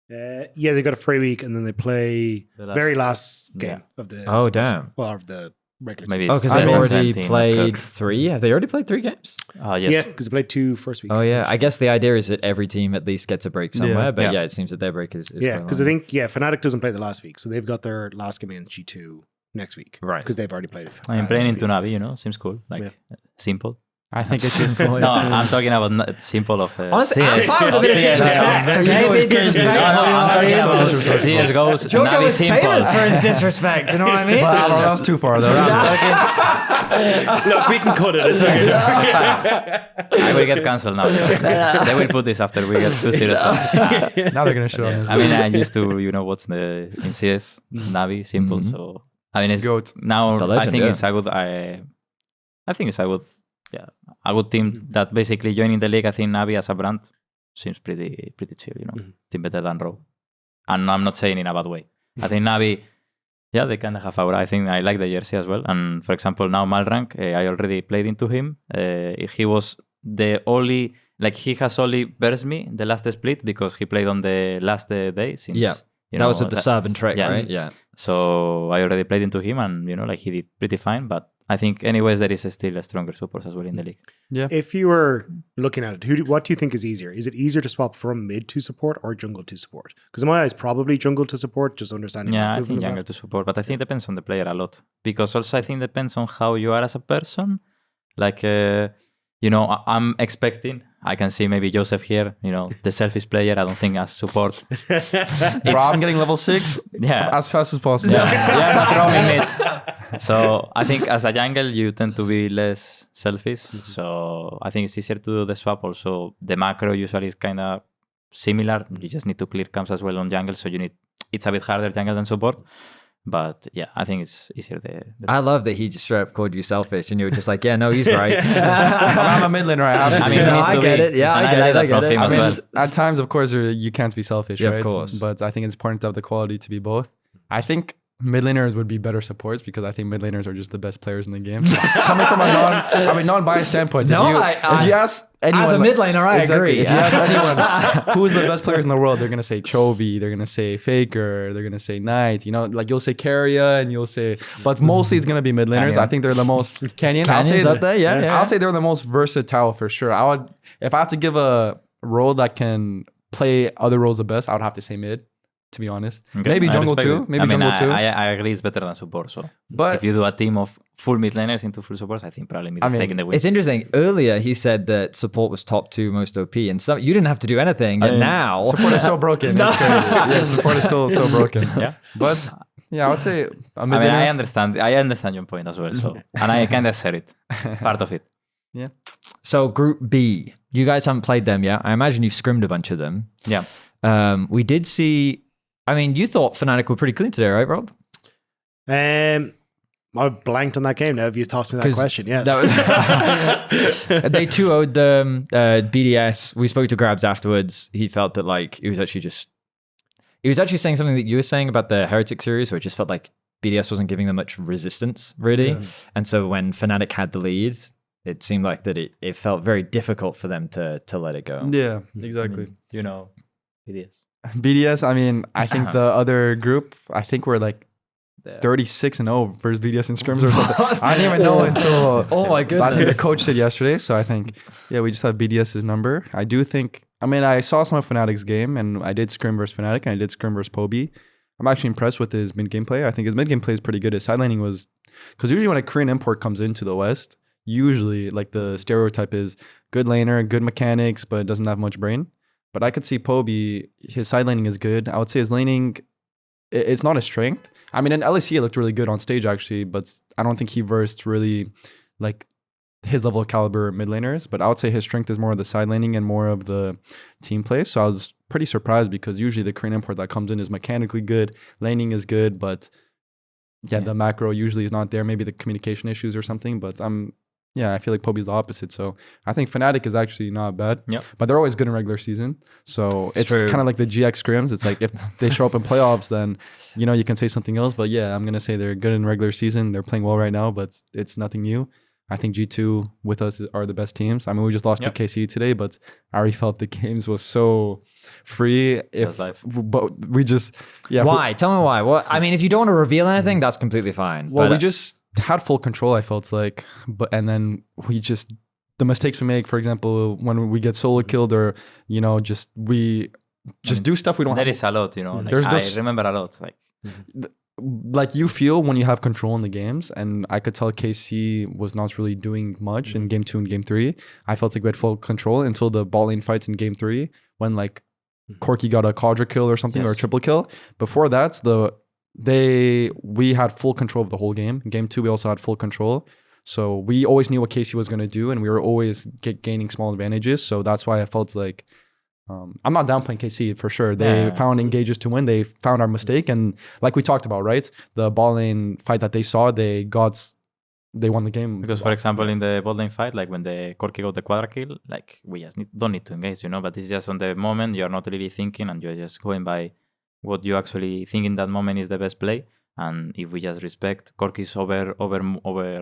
Yeah, they got a free week and then they play The very last game of the Oh, season. damn. Well, of the regular Maybe season. Oh, because I they've mean, already 17, played not sure. 3. Have they already played 3 games? Yes. Yeah, because they played 2 first week. Oh, yeah. I guess the idea is that every team at least gets a break somewhere. But Yeah. yeah, it seems that their break is Yeah, quite because I long. think Fnatic doesn't play the last week, so they've got their last game against G2 next week, Right. Because they've already played it. I mean, playing into Navi, seems cool. Like, simple. I think it's just... Simple. No, I'm talking about simple of... Honestly, I'm CS. fine with a bit of CS. disrespect. Yeah. Okay, You know be it's crazy. disrespectful. No, you know I'm what I talking mean? about CS goes Jojo Navi is simple. famous for his disrespect. You know what I mean? Well, that was too far, though. Look, we can cut it. It's okay. I will get cancelled now. They will put this after we get too serious. Now they're going to shit on us. I mean, I used to, what's in CS, Navi, simple. So, I mean, it's Goat. now, The legend, I think yeah. it's a good, I think it's a good, a good team that basically joining the league. I think Navi as a brand seems pretty chill, team better than Raw. And I'm not saying in a bad way. I think Navi, they kind of have I think I like the jersey as well. And for example, now Malrank, I already played into him. He was the only, he has only versed me the last split because he played on the last day since. Yeah. That was with the sub and trick, yeah. right? Yeah. So I already played into him and, he did pretty fine. But I think anyways, there is still a stronger support as well in the league. Yeah. If you were looking at it, what do you think is easier? Is it easier to swap from mid to support or jungle to support? Because in my eyes, probably jungle to support, just understanding. Yeah, the I movement think of jungle that. to support. But I think it depends on the player a lot. Because also I think it depends on how you are as a person. I'm expecting, I can see maybe Joseph here, the selfish player, I don't think as support. Bro, I'm getting level 6 Yeah. as fast as possible. Yeah, not roaming mid. So I think as a jungle, you tend to be less selfish. So I think it's easier to do the swap. Also, the macro usually is kind of similar. You just need to clear camps as well on jungle. So it's a bit harder jungle than support. But yeah, I think it's easier. I love that he just straight up called you selfish and you were just like, yeah, no, he's right. I'm a mid laner. I have to I be. mean, No, he needs I to get be. it. Yeah, And I get like it, that I get from it. him I as mean, well. At times, of course, you can't be selfish, Yeah, of right? course. But I think it's important to have the quality to be both. I think mid laners would be better supports because I think mid laners are just the best players in the game. Coming from a non-biased standpoint, No, if you ask anyone, as a mid laner, I agree. If you ask anyone who is the best players in the world, they're gonna say Chovy, they're gonna say Faker, they're gonna say Knight. You'll say Carrier and you'll say, but mostly it's gonna be mid laners. Canyon. I think they're the most Canyon. Canyon's up there, yeah. I'll say they're the most versatile for sure. If I had to give a role that can play other roles the best, I would have to say mid. To be honest, Okay, maybe I jungle respect too. it. Maybe I mean, jungle too. I agree it's better than support. So But if you do a team of full mid laners into full supports, I think probably mid is taking the win. It's interesting. Earlier, he said that support was top 2 most OP, and so you didn't have to do anything. And now, support is so broken. It's crazy. Yeah, support is still so broken. Yeah. But yeah, I would say a mid I mean, laner. I understand your point as well. So, and I kind of said it, part of it. Yeah. so Group B, you guys haven't played them yet. I imagine you've scrimmed a bunch of them. Yeah. We did see. I mean, you thought Fnatic were pretty clean today, right, Rob? I blanked on that game now if you tossed me that 'Cause question. Yes. They 2-0'd them. BDS. We spoke to Grabs afterwards. He felt that he was actually saying something that you were saying about the Heretic series, where it just felt like BDS wasn't giving them much resistance, really. Yeah. And so when Fnatic had the lead, it seemed like that it felt very difficult for them to let it go. Yeah, exactly. BDS. BDS, I mean, I think the other group, I think we're 36-0 versus VDS in scrims or something. I didn't even know until Oh my I think the goodness. coach said yesterday. So I think, yeah, we just have BDS's number. I do think, I mean, I saw some of Fnatic's game and I did scrim versus Fnatic and I did scrim versus Poby. I'm actually impressed with his mid-game play. I think his mid-game play is pretty good. His side laning was, because usually when a Korean import comes into the West, usually like the stereotype is good laner, good mechanics, but doesn't have much brain. But I could see Poby, his side laning is good. I would say his laning, it's not a strength. I mean, in LEC, it looked really good on stage actually, but I don't think he versed really like his level of caliber mid laners. But I would say his strength is more of the side laning and more of the team play. So I was pretty surprised because usually the Korean import that comes in is mechanically good, laning is good, but yeah, the macro usually is not there. Maybe the communication issues or something, but I feel like Poby's the opposite. So I think Fnatic is actually not bad, but they're always good in regular season. So it's kind of like the GX scrims. It's like if they show up in playoffs, then, you know, you can say something else. But yeah, I'm going to say they're good in regular season. They're playing well right now, but it's nothing new. I think G2 with us are the best teams. I mean, we just lost to KC today, but I already felt the games was so free. But we just, Why? Tell me why. Well, I mean, if you don't want to reveal anything, that's completely fine. Well, we just had full control, I felt like, and then we just, the mistakes we make, for example, when we get solo killed or, you know, we do stuff we don't have. There is a lot, you know. Like, I remember a lot. Like you feel when you have control in the games, and I could tell KC was not really doing much in game 2 and game 3. I felt like we had full control until the ball lane fights in game 3 when like Corki got a quadra kill or something or a triple kill. Before that, we had full control of the whole game. In game 2, we also had full control. So we always knew what KC was going to do, and we were always gaining small advantages. So that's why I felt like I'm not downplaying KC for sure. They found engages to win. They found our mistake. And like we talked about, right? The ball lane fight that they saw, they won the game. Because, for example, in the bot lane fight, like when the Corki got the quadra kill, like we just don't need to engage, you know, but it's just on the moment, you're not really thinking and you're just going by what you actually think in that moment is the best play. And if we just respect, Corki's over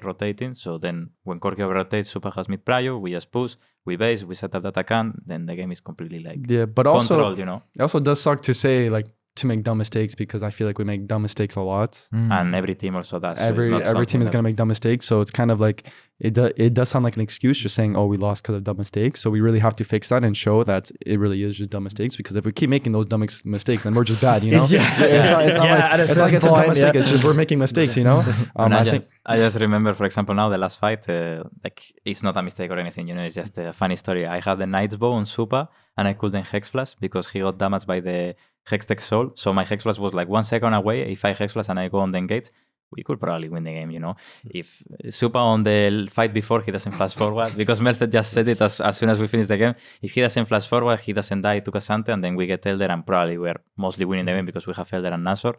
rotating. So then when Corki over rotates, Supa has mid prio, we just push, we base, we set up that account, then the game is completely like but also, controlled, you know. It also does suck to say like to make dumb mistakes because I feel like we make dumb mistakes a lot. And every team also does. Every team is going to make dumb mistakes. So it's kind of like, it does sound like an excuse just saying, oh, we lost because of dumb mistakes. So we really have to fix that and show that it really is just dumb mistakes, because if we keep making those dumb mistakes, then we're just bad, you know? It's not like it's a dumb mistake. It's just we're making mistakes, you know? I just remember, for example, now the last fight, like it's not a mistake or anything, you know, it's just a funny story. I had the Knight's Bow on Supa and I couldn't Hex Flash because he got damaged by the Hextech Soul. So my Hex Flash was like 1 second away. If I Hex Flash and I go on the engage, we could probably win the game, you know. If Supa on the fight before, he doesn't flash forward, because Melted just said it as soon as we finish the game. If he doesn't flash forward, he doesn't die to Casante, and then we get Elder, and probably we're mostly winning the game because we have Elder and Nashor.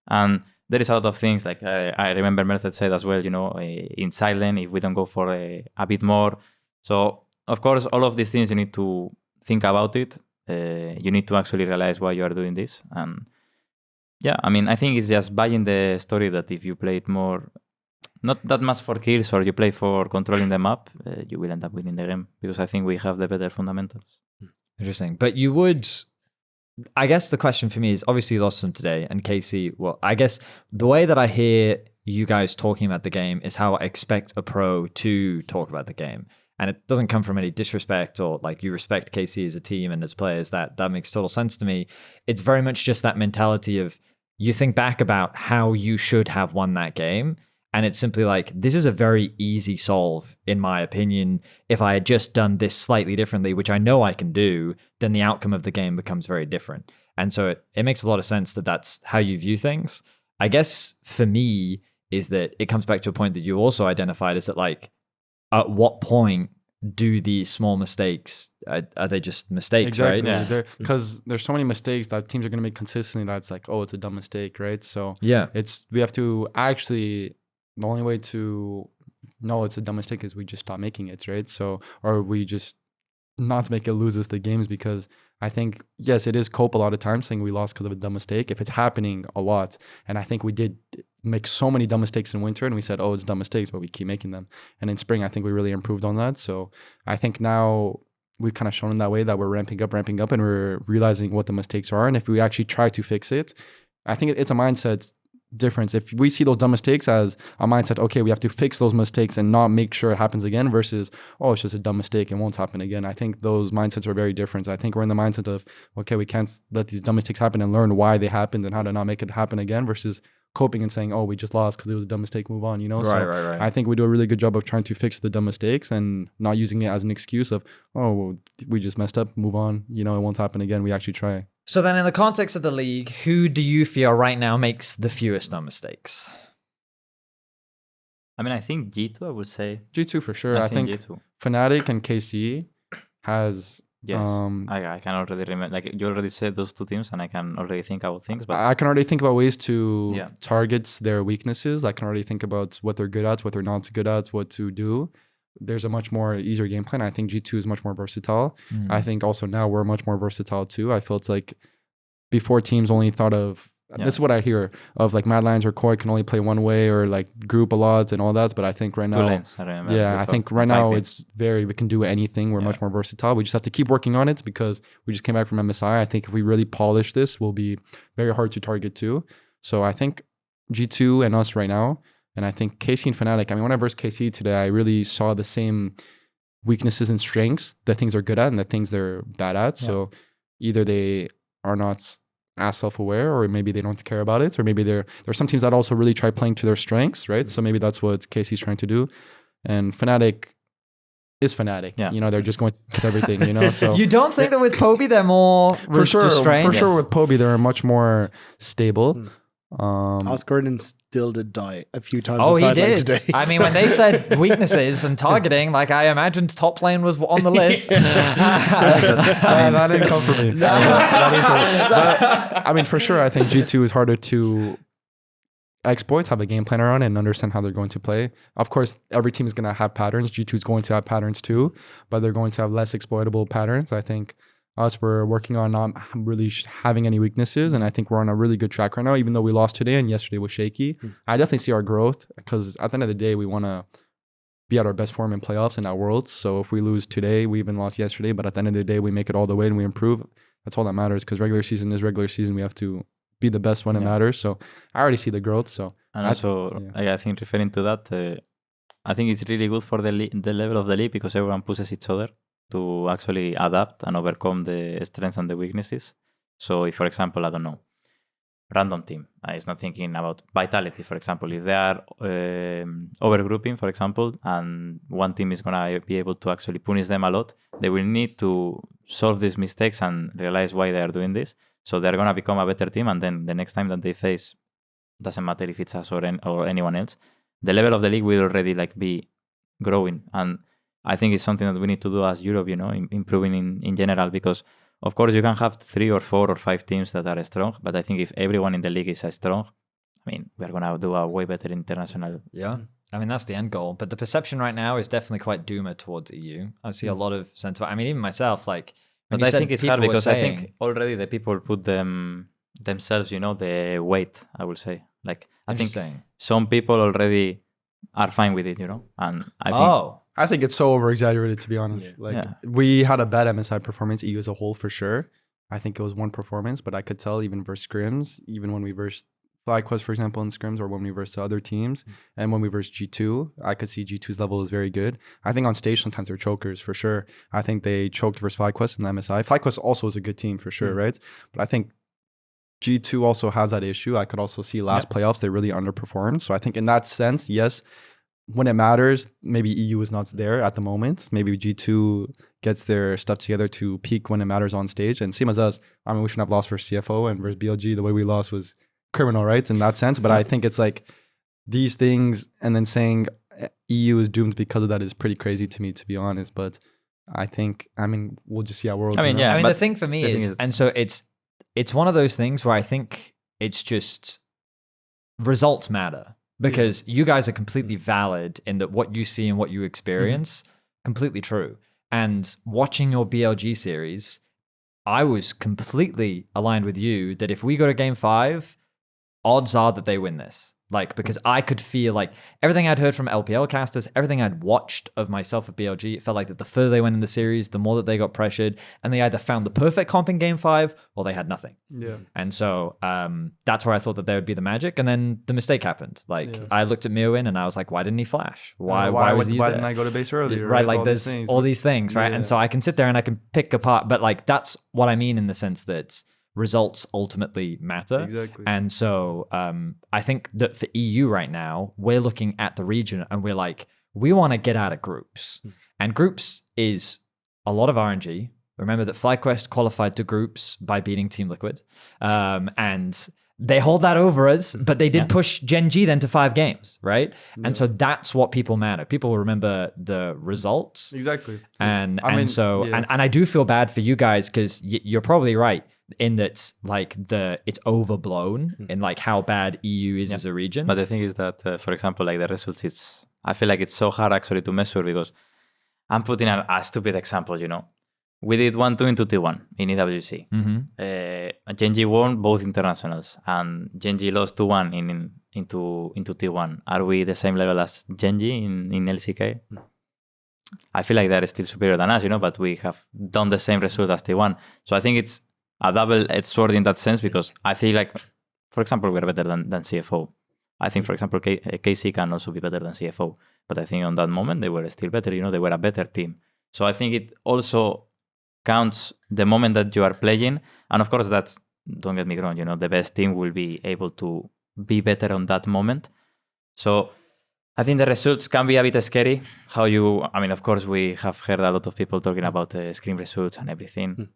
And there is a lot of things, like I remember Melted said as well, you know, in silent, if we don't go for a bit more. So, of course, all of these things, you need to think about it. You need to actually realize why you are doing this. And yeah, I mean, I think it's just buying the story that if you play it more, not that much for kills, or you play for controlling the map, you will end up winning the game, because I think we have the better fundamentals. Interesting. But you would, I guess the question for me is, obviously you lost them today, and KC, well, I guess the way that I hear you guys talking about the game is how I expect a pro to talk about the game. And it doesn't come from any disrespect, or like you respect KC as a team and as players. That makes total sense to me. It's very much just that mentality of, you think back about how you should have won that game, and it's simply like, this is a very easy solve, in my opinion. If I had just done this slightly differently, which I know I can do, then the outcome of the game becomes very different. And so it makes a lot of sense that that's how you view things. I guess for me is that it comes back to a point that you also identified, is that like, at what point do these small mistakes, are they just mistakes, exactly, right? Yeah, because there's so many mistakes that teams are going to make consistently that's like, oh, it's a dumb mistake, right? So yeah, we have to actually, the only way to know it's a dumb mistake is we just stop making it, right? So, or we just not make it lose us the games, because I think, yes, it is cope a lot of times saying we lost because of a dumb mistake, if it's happening a lot. And I think we did make so many dumb mistakes in winter, and we said, oh, it's dumb mistakes, but we keep making them. And in spring, I think we really improved on that. So I think now we've kind of shown in that way that we're ramping up, and we're realizing what the mistakes are. And if we actually try to fix it, I think it's a mindset difference. If we see those dumb mistakes as a mindset, okay, we have to fix those mistakes and not make sure it happens again versus, oh, it's just a dumb mistake and won't happen again. I think those mindsets are very different. I think we're in the mindset of, okay, we can't let these dumb mistakes happen and learn why they happened and how to not make it happen again versus coping and saying, oh, we just lost because it was a dumb mistake, move on, you know? Right. I think we do a really good job of trying to fix the dumb mistakes and not using it as an excuse of, oh, well, we just messed up, move on, you know, it won't happen again. We actually try. So then in the context of the league, who do you feel right now makes the fewest dumb mistakes? I mean, I think G2, I would say. G2 for sure. I think G2. Fnatic and KC has... Yes, I can already remember. Like you already said those two teams, and I can already think about things. But I can already think about ways to target their weaknesses. I can already think about what they're good at, what they're not good at, what to do. There's a much more easier game plan. I think G2 is much more versatile. I think also now we're much more versatile too. I feel it's like before teams only thought of, this is what I hear of like Mad Lions or KOI can only play one way or like group a lot and all that. But I think right now, I think right now it's we can do anything. We're much more versatile. We just have to keep working on it because we just came back from MSI. I think if we really polish this, we'll be very hard to target too. So I think G2 and us right now, and I think KC and Fnatic, I mean, when I versed KC today, I really saw the same weaknesses and strengths, the things they're good at and the things they're bad at. So either they are not as self-aware or maybe they don't care about it, or maybe there's some teams that also really try playing to their strengths, right? So maybe that's what KC's trying to do. And Fnatic is Fnatic. You know, they're just going with everything, you know? So you don't think that with Poby they're more restrained? For sure with Poby they're much more stable. Oscar still did die a few times. Oh, he did. Today, I mean, when they said weaknesses and targeting, like I imagined top lane was on the list. That didn't come from me. But, I mean, for sure, I think G2 is harder to exploit, have a game plan around, and understand how they're going to play. Of course, every team is going to have patterns. G2 is going to have patterns too, but they're going to have less exploitable patterns. I think we're working on not really having any weaknesses, and I think we're on a really good track right now, even though we lost today and yesterday was shaky. I definitely see our growth because at the end of the day, we want to be at our best form in playoffs and at Worlds. So if we lose today, we even lost yesterday, but at the end of the day, we make it all the way and we improve. That's all that matters because regular season is regular season. We have to be the best when it matters. So I already see the growth. So and I think referring to that, I think it's really good for the level of the league because everyone pushes each other to actually adapt and overcome the strengths and the weaknesses. So if, for example, I don't know, random team is not thinking about vitality, for example, if they are overgrouping, for example, and one team is going to be able to actually punish them a lot, they will need to solve these mistakes and realize why they are doing this. So they're going to become a better team, and then the next time that they face, doesn't matter if it's us or anyone else, the level of the league will already like be growing. And I think it's something that we need to do as Europe, you know, improving in general, because of course you can have 3 or 4 or 5 teams that are strong, but I think if everyone in the league is strong, I mean, we're going to do a way better international. Yeah. I mean, that's the end goal. But the perception right now is definitely quite doomer towards EU. I see a lot of sentiment. I mean, even myself, like... But I think it's hard because I think already the people put themselves, you know, the weight, I would say. Like, I think some people already are fine with it, you know? And I think it's so over-exaggerated, to be honest. We had a bad MSI performance, EU as a whole, for sure. I think it was one performance, but I could tell even versus scrims, even when we versed FlyQuest, for example, in scrims, or when we versed other teams, and when we versed G2, I could see G2's level is very good. I think on stage, sometimes they're chokers, for sure. I think they choked versus FlyQuest in the MSI. FlyQuest also is a good team, for sure, right? But I think G2 also has that issue. I could also see last playoffs, they really underperformed. So I think in that sense, yes, when it matters, maybe EU is not there at the moment. Maybe G2 gets their stuff together to peak when it matters on stage. And same as us, I mean, we shouldn't have lost versus CFO and versus BLG. The way we lost was criminal, right? In that sense. But I think it's like these things, and then saying EU is doomed because of that is pretty crazy to me, to be honest. But I think, I mean, we'll just see how Worlds. I mean, the thing for me is, and so it's one of those things where I think it's just results matter. Because you guys are completely valid in that what you see and what you experience, completely true. And watching your BLG series, I was completely aligned with you that if we go to game 5, odds are that they win this. Like, because I could feel like everything I'd heard from LPL casters, everything I'd watched of myself at BLG, it felt like that the further they went in the series, the more that they got pressured, and they either found the perfect comp in game 5 or they had nothing. Yeah. And so that's where I thought that there would be the magic. And then the mistake happened. Like, I looked at Meowin and I was like, why didn't he flash? Why didn't I go to base earlier? Right, like there's all these things, right? Yeah. And so I can sit there and I can pick apart, but like that's what I mean in the sense that results ultimately matter. Exactly. And so I think that for EU right now, we're looking at the region and we're like, we want to get out of groups. And groups is a lot of RNG. Remember that FlyQuest qualified to groups by beating Team Liquid. And they hold that over us, but they did push Gen G then to 5 games, right? Yeah. And so that's what people matter. People will remember the results. Exactly. And I do feel bad for you guys because you're probably right in that like it's overblown in like how bad EU is as a region. But the thing is that, for example, like the results, I feel like it's so hard actually to measure because I'm putting a stupid example, you know. We did 1-2 into T1 in EWC. Gen G won both internationals and Gen G lost 2-1 into T1. Are we the same level as Gen G in LCK? I feel like they're still superior than us, you know, but we have done the same result as T1. So I think it's a double-edged sword in that sense because I feel like, for example, we're better than CFO. I think, for example, KC can also be better than CFO. But I think on that moment, they were still better, you know, they were a better team. So I think it also counts the moment that you are playing. And of course, that's, don't get me wrong, you know, the best team will be able to be better on that moment. So I think the results can be a bit scary. I mean, of course, we have heard a lot of people talking about scrim results and everything.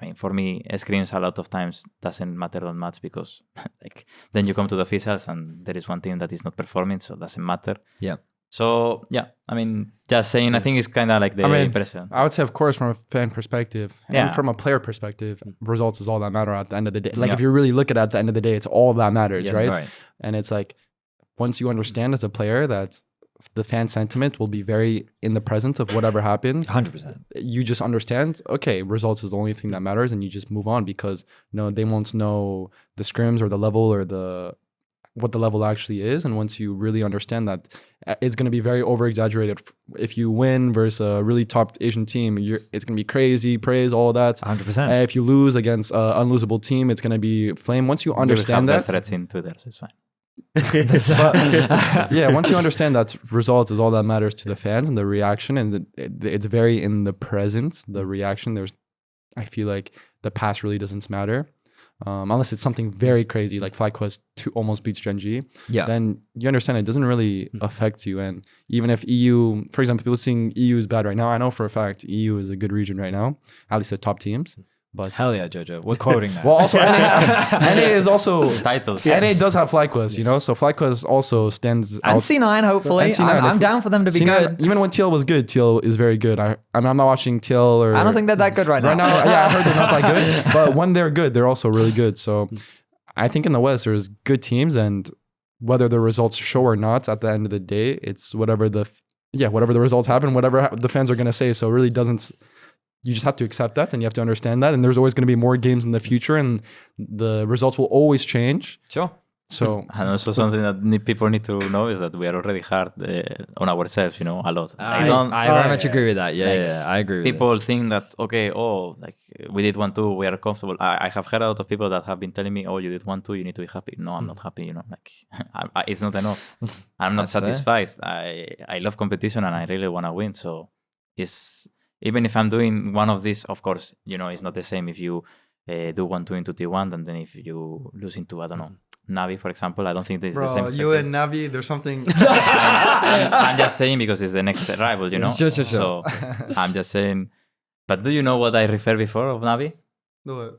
I mean, for me, scrims a lot of times doesn't matter that much because like then you come to the officials and there is one team that is not performing, so it doesn't matter. Yeah. So, yeah, I mean, just saying, I think it's kind of like the impression. I would say, of course, from a fan perspective and from a player perspective, results is all that matter at the end of the day. Like, if you really look at the end of the day, it's all that matters, right? And it's like, once you understand as a player that the fan sentiment will be very in the presence of whatever happens. 100%. You just understand, okay, results is the only thing that matters, and you just move on because they won't know the scrims or the level or what the level actually is. And once you really understand that, it's going to be very over-exaggerated. If you win versus a really top Asian team, it's going to be crazy, praise, all of that. 100%. If you lose against an unlosable team, it's going to be flame. Once you understand that... threats in Twitter, so it's fine. But, yeah, once you understand that results is all that matters to the fans and the reaction, and it's very in the present, the reaction, I feel like the past really doesn't matter. Unless it's something very crazy like FlyQuest almost beats Gen G, then you understand it doesn't really affect you. And even if EU, for example, people saying EU is bad right now, I know for a fact EU is a good region right now, at least the top teams. But hell yeah, Jojo, we're quoting that. Well, also NA is also titles. NA does have FlyQuest, so FlyQuest also stands out. And C9, hopefully. And C9, I'm down for them to be C9, good. Even when TL was good, TL is very good. I'm not watching TL or... I don't think they're that good right now. Right now, yeah, I heard they're not that good. But when they're good, they're also really good. So I think in the West, there's good teams, and whether the results show or not, at the end of the day, it's whatever the results happen, whatever the fans are going to say. So it really doesn't... You just have to accept that, and you have to understand that. And there's always going to be more games in the future, and the results will always change. Sure. So, and also something that people need to know is that we are already hard on ourselves, a lot. I very much agree with that. Yeah, I agree with people think that, okay, like we did 1-2, we are comfortable. I have heard a lot of people that have been telling me, oh, you did 1-2, you need to be happy. No, I'm not happy, like it's not enough. I'm not satisfied. I love competition and I really want to win. So it's... Even if I'm doing one of these, of course, it's not the same if you do 1-2 into T1 than if you lose into, I don't know, NAVI, for example. I don't think this is the same. You and NAVI, there's something... I'm just saying because it's the next rival, Sure. So I'm just saying. But do you know what I referred before of NAVI? No.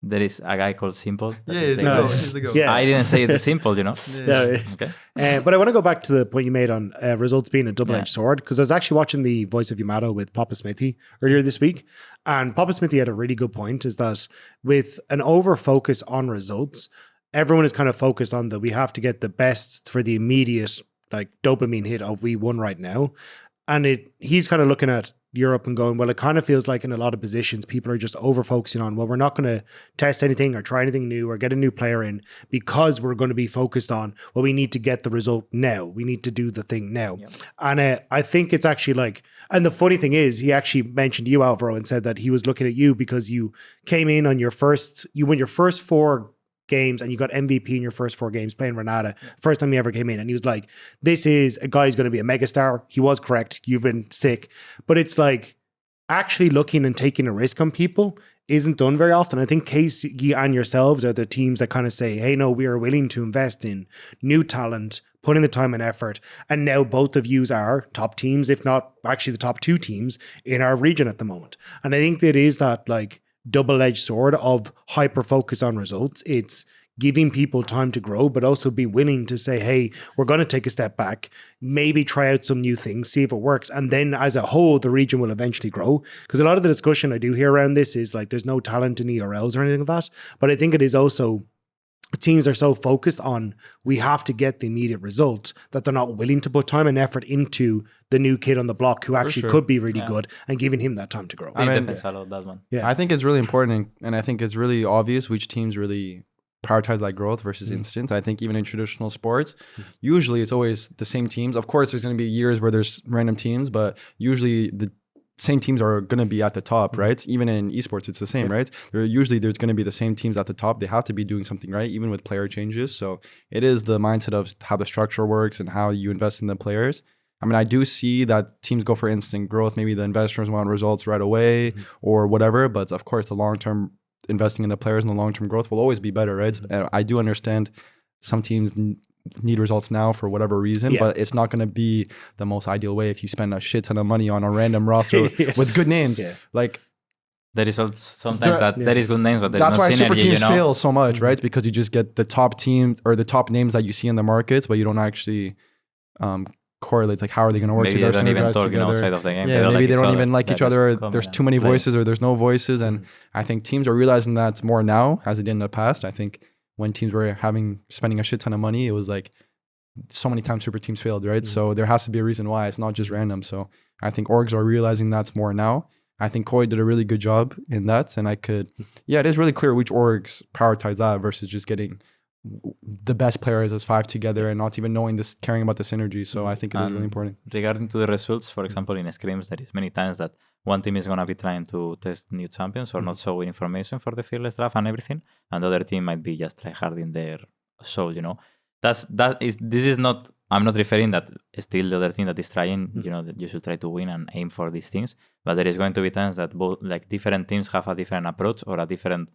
There is a guy called Simple. Yeah, he's the goat. Yeah. I didn't say it's simple, Yeah. Okay. But I want to go back to the point you made on results being a double-edged sword, because I was actually watching the Voice of Yamato with Papa Smithy earlier this week, and Papa Smithy had a really good point, is that with an over-focus on results, everyone is kind of focused on that we have to get the best for the immediate dopamine hit of we won right now. And he's kind of looking at Europe and going, well, it kind of feels like in a lot of positions, people are just over focusing on, well, we're not going to test anything or try anything new or get a new player in because we're going to be focused on, well, we need to get the result now. We need to do the thing now. Yep. And I think it's actually like, and the funny thing is, he actually mentioned you, Alvaro, and said that he was looking at you because you came in on you won your first 4 games and you got MVP in your first 4 games playing Renata. First time he ever came in, and he was like, this is a guy who's going to be a megastar. He was correct. You've been sick. But it's like actually looking and taking a risk on people isn't done very often. I think KC and yourselves are the teams that kind of say, hey, no, we are willing to invest in new talent, put in the time and effort. And now both of yous are top teams, if not actually the top 2 teams in our region at the moment. And I think that is that like double-edged sword of hyper focus on results. It's giving people time to grow, but also be willing to say, hey, we're going to take a step back, maybe try out some new things, see if it works. And then as a whole, the region will eventually grow. Because a lot of the discussion I do hear around this is like, there's no talent in ERLs or anything like that. But I think it is also, teams are so focused on, we have to get the immediate result, that they're not willing to put time and effort into the new kid on the block who actually could be really good, and giving him that time to grow. I mean, depends a lot, that one. Yeah. I think it's really important, and I think it's really obvious which teams really prioritize that growth versus instance. I think even in traditional sports, usually it's always the same teams. Of course, there's going to be years where there's random teams, but usually the same teams are going to be at the top, right? Even in esports, it's the same, right? There's going to be the same teams at the top. They have to be doing something right, even with player changes. So it is the mindset of how the structure works and how you invest in the players. I mean, I do see that teams go for instant growth. Maybe the investors want results right away or whatever. But of course, the long-term investing in the players and the long-term growth will always be better, right? And I do understand some teams need results now for whatever reason, but it's not going to be the most ideal way if you spend a shit ton of money on a random roster with good names. Like, there is sometimes there is good names, but that's no why synergy, super teams fail so much, right? Because you just get the top team or the top names that you see in the markets, but you don't actually correlate, like how are they going to work maybe together? They don't even talk outside of the game. Yeah, maybe they don't even like each other. There's too many voices or there's no voices. And I think teams are realizing that more now as they did in the past. I think when teams were spending a shit ton of money, it was like so many times super teams failed, right? So there has to be a reason why. It's not just random. So I think orgs are realizing that's more now. I think KOI did a really good job in that. And it is really clear which orgs prioritize that versus just getting the best players as 5 together and not even caring about the synergy. So I think it is really important. Regarding to the results, for example, in scrims, there is many times that one team is going to be trying to test new champions or not showing information for the fearless draft and everything, and the other team might be just tryharding their soul, This is not, I'm not referring that still the other team that is trying, that you should try to win and aim for these things, but there is going to be times that both, like, different teams have a different approach or a different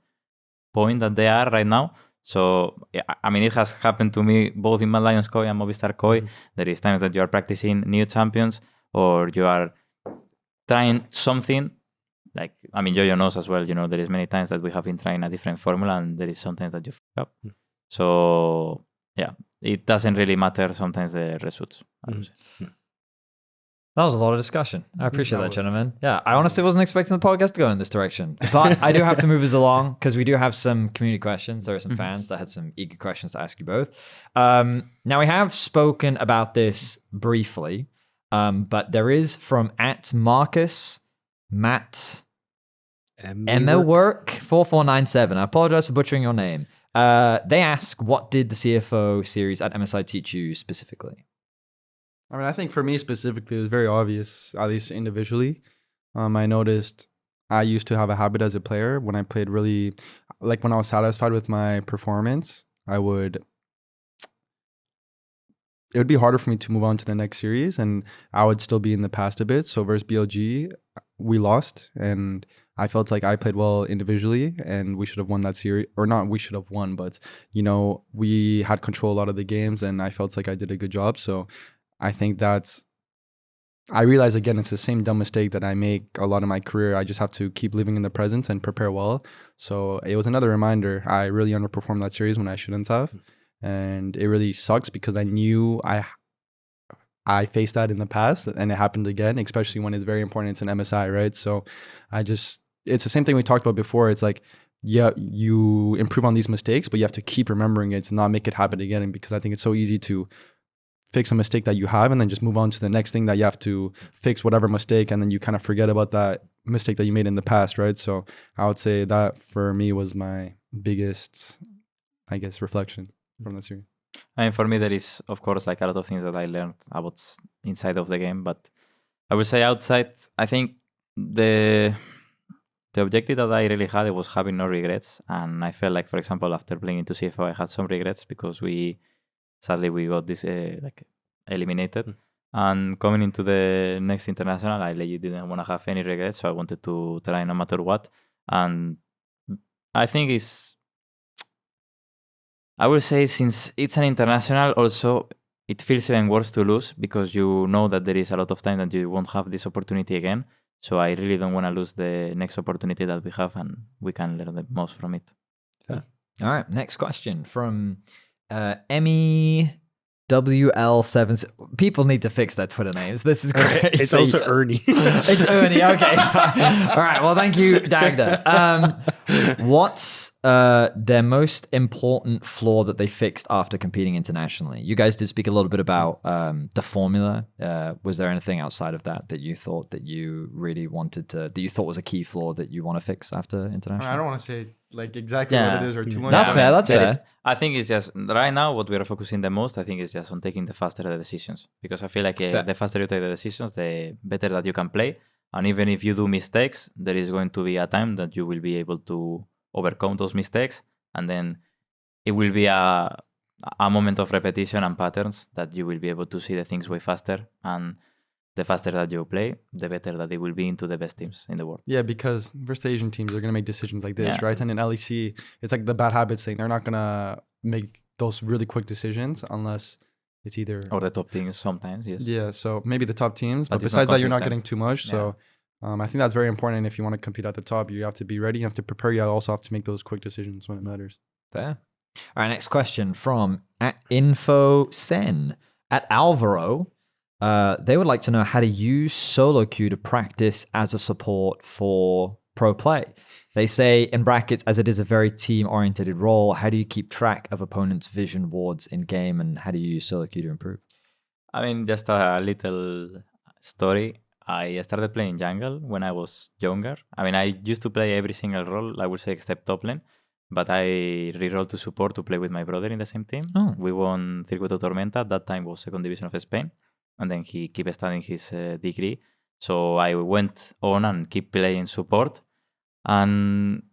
point that they are right now. So, I mean, it has happened to me both in Mad Lions KOI and Movistar KOI. There is times that you are practicing new champions or you are trying something. Like, I mean, Jojo knows as well, there is many times that we have been trying a different formula and there is sometimes that you fuck up. So, yeah, it doesn't really matter sometimes the results. That was a lot of discussion. I appreciate that, gentlemen. Yeah, I honestly wasn't expecting the podcast to go in this direction. But I do have to move us along because we do have some community questions. There are some fans that had some eager questions to ask you both. Now, we have spoken about this briefly, but there is from @Marcus Matt Emmawork 4497. I apologize for butchering your name. They ask, what did the CFO series at MSI teach you specifically? I mean, I think for me specifically, it was very obvious, at least individually. I noticed I used to have a habit as a player when I played really, like when I was satisfied with my performance, it would be harder for me to move on to the next series and I would still be in the past a bit. So versus BLG, we lost and I felt like I played well individually and we should have won that series, or not we should have won, but we had control a lot of the games and I felt like I did a good job. So I think I realize again, it's the same dumb mistake that I make a lot in my career. I just have to keep living in the present and prepare well. So it was another reminder. I really underperformed that series when I shouldn't have. And it really sucks because I knew I faced that in the past and it happened again, especially when it's very important. It's an MSI, right? So it's the same thing we talked about before. It's like, yeah, you improve on these mistakes, but you have to keep remembering it to not make it happen again. And because I think it's so easy to fix a mistake that you have and then just move on to the next thing that you have to fix whatever mistake, and then you kind of forget about that mistake that you made in the past, right? So I would say that for me was my biggest, I guess, reflection from the series. I mean, for me, there is, of course, like a lot of things that I learned about inside of the game, but I would say outside, I think the objective that I really had was having no regrets, and I felt like, for example, after playing into CFO, I had some regrets because sadly we got this like eliminated, and coming into the next international, I legit didn't want to have any regrets, so I wanted to try no matter what, and I think I would say since it's an international, also it feels even worse to lose because you know that there is a lot of time that you won't have this opportunity again. So I really don't want to lose the next opportunity that we have, and we can learn the most from it. Fair. All right, next question from MEWL7. People need to fix their Twitter names. This is great. It's also Ernie. It's Ernie, okay. All right, well, thank you, Dagda. What's their most important flaw that they fixed after competing internationally? You guys did speak a little bit about the formula. Was there anything outside of that you thought that you really wanted to, that you thought was a key flaw that you want to fix after international? I don't want to say like exactly what it is or too much. That's fair, that's fair. I think it's just, right now, what we are focusing the most, I think, is just on taking the faster the decisions. Because I feel like the faster you take the decisions, the better that you can play. And even if you do mistakes, there is going to be a time that you will be able to overcome those mistakes. And then it will be a moment of repetition and patterns that you will be able to see the things way faster. And the faster that you play, the better that they will be into the best teams in the world. Yeah, because versus the Asian teams, they're going to make decisions like this, right? And in LEC, it's like the bad habits thing. They're not going to make those really quick decisions unless it's either... Or the top teams sometimes, yes. Yeah, so maybe the top teams, but besides that, you're not getting too much. So I think that's very important. And if you want to compete at the top, you have to be ready. You have to prepare. You also have to make those quick decisions when it matters. Fair. All right, next question from @InfoSen. At Alvaro, they would like to know how to use solo queue to practice as a support for pro play. They say, in brackets, as it is a very team-oriented role, how do you keep track of opponents' vision wards in game, and how do you use solo queue to improve? I mean, just a little story. I started playing jungle when I was younger. I mean, I used to play every single role, I would say, except top lane. But I re-rolled to support to play with my brother in the same team. Oh. We won Circuito Tormenta. That time was second division of Spain. And then he kept studying his degree. So I went on and keep playing support. And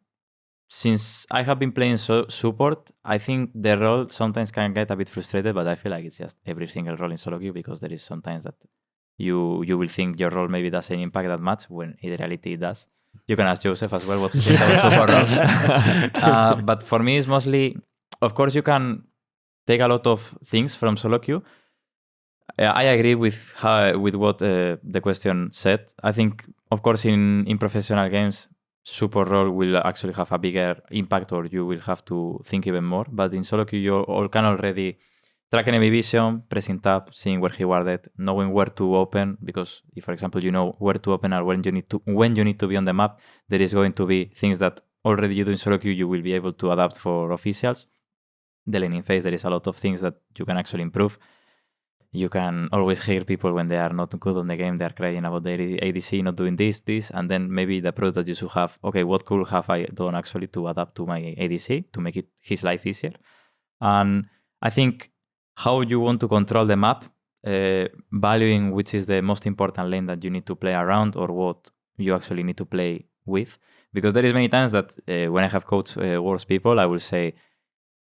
since I have been playing support, I think the role sometimes can get a bit frustrated, but I feel like it's just every single role in solo queue, because there is sometimes that you will think your role maybe doesn't impact that much when in reality it does. You can ask Joseph as well what he thinks about support roles. But for me, it's mostly, of course, you can take a lot of things from solo queue. I agree with what the question said. I think, of course, in professional games, support role will actually have a bigger impact, or you will have to think even more. But in solo queue, you all can already track enemy vision, pressing tab, seeing where he warded, knowing where to open. Because if, for example, you know where to open or when you need to be on the map, there is going to be things that already you do in solo queue, you will be able to adapt for officials. The laning phase, there is a lot of things that you can actually improve. You can always hear people when they are not good on the game, they are crying about their ADC not doing this, and then maybe the approach that you should have, okay, what could have I done actually to adapt to my ADC, to make his life easier? And I think how you want to control the map, valuing which is the most important lane that you need to play around, or what you actually need to play with. Because there is many times that when I have coached worse people, I will say,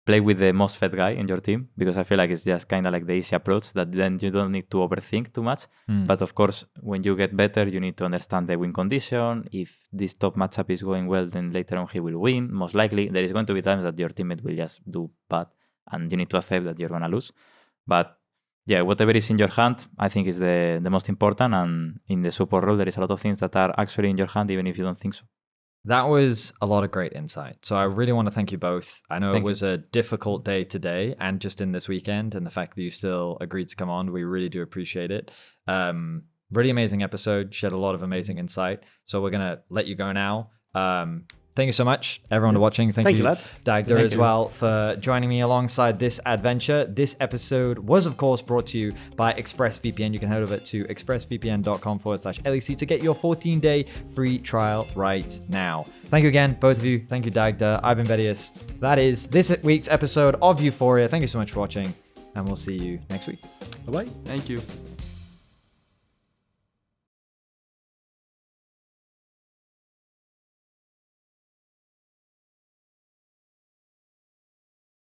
play with the most fed guy in your team, because I feel like it's just kind of like the easy approach that then you don't need to overthink too much. But of course, when you get better, you need to understand the win condition. If this top matchup is going well, then later on he will win. Most likely, there is going to be times that your teammate will just do bad, and you need to accept that you're going to lose. But yeah, whatever is in your hand, I think is the most important. And in the support role, there is a lot of things that are actually in your hand, even if you don't think so. That was a lot of great insight. So I really want to thank you both. I know it was a difficult day today and just in this weekend, and the fact that you still agreed to come on, we really do appreciate it. Really amazing episode, shed a lot of amazing insight. So we're going to let you go now. Thank you so much, everyone, for watching. Thank you, lads. Dagda, as well, for joining me alongside this adventure. This episode was, of course, brought to you by ExpressVPN. You can head over to expressvpn.com/LEC to get your 14-day free trial right now. Thank you again, both of you. Thank you, Dagda. I've been Vedius. That is this week's episode of EUphoria. Thank you so much for watching, and we'll see you next week. Bye-bye. Thank you.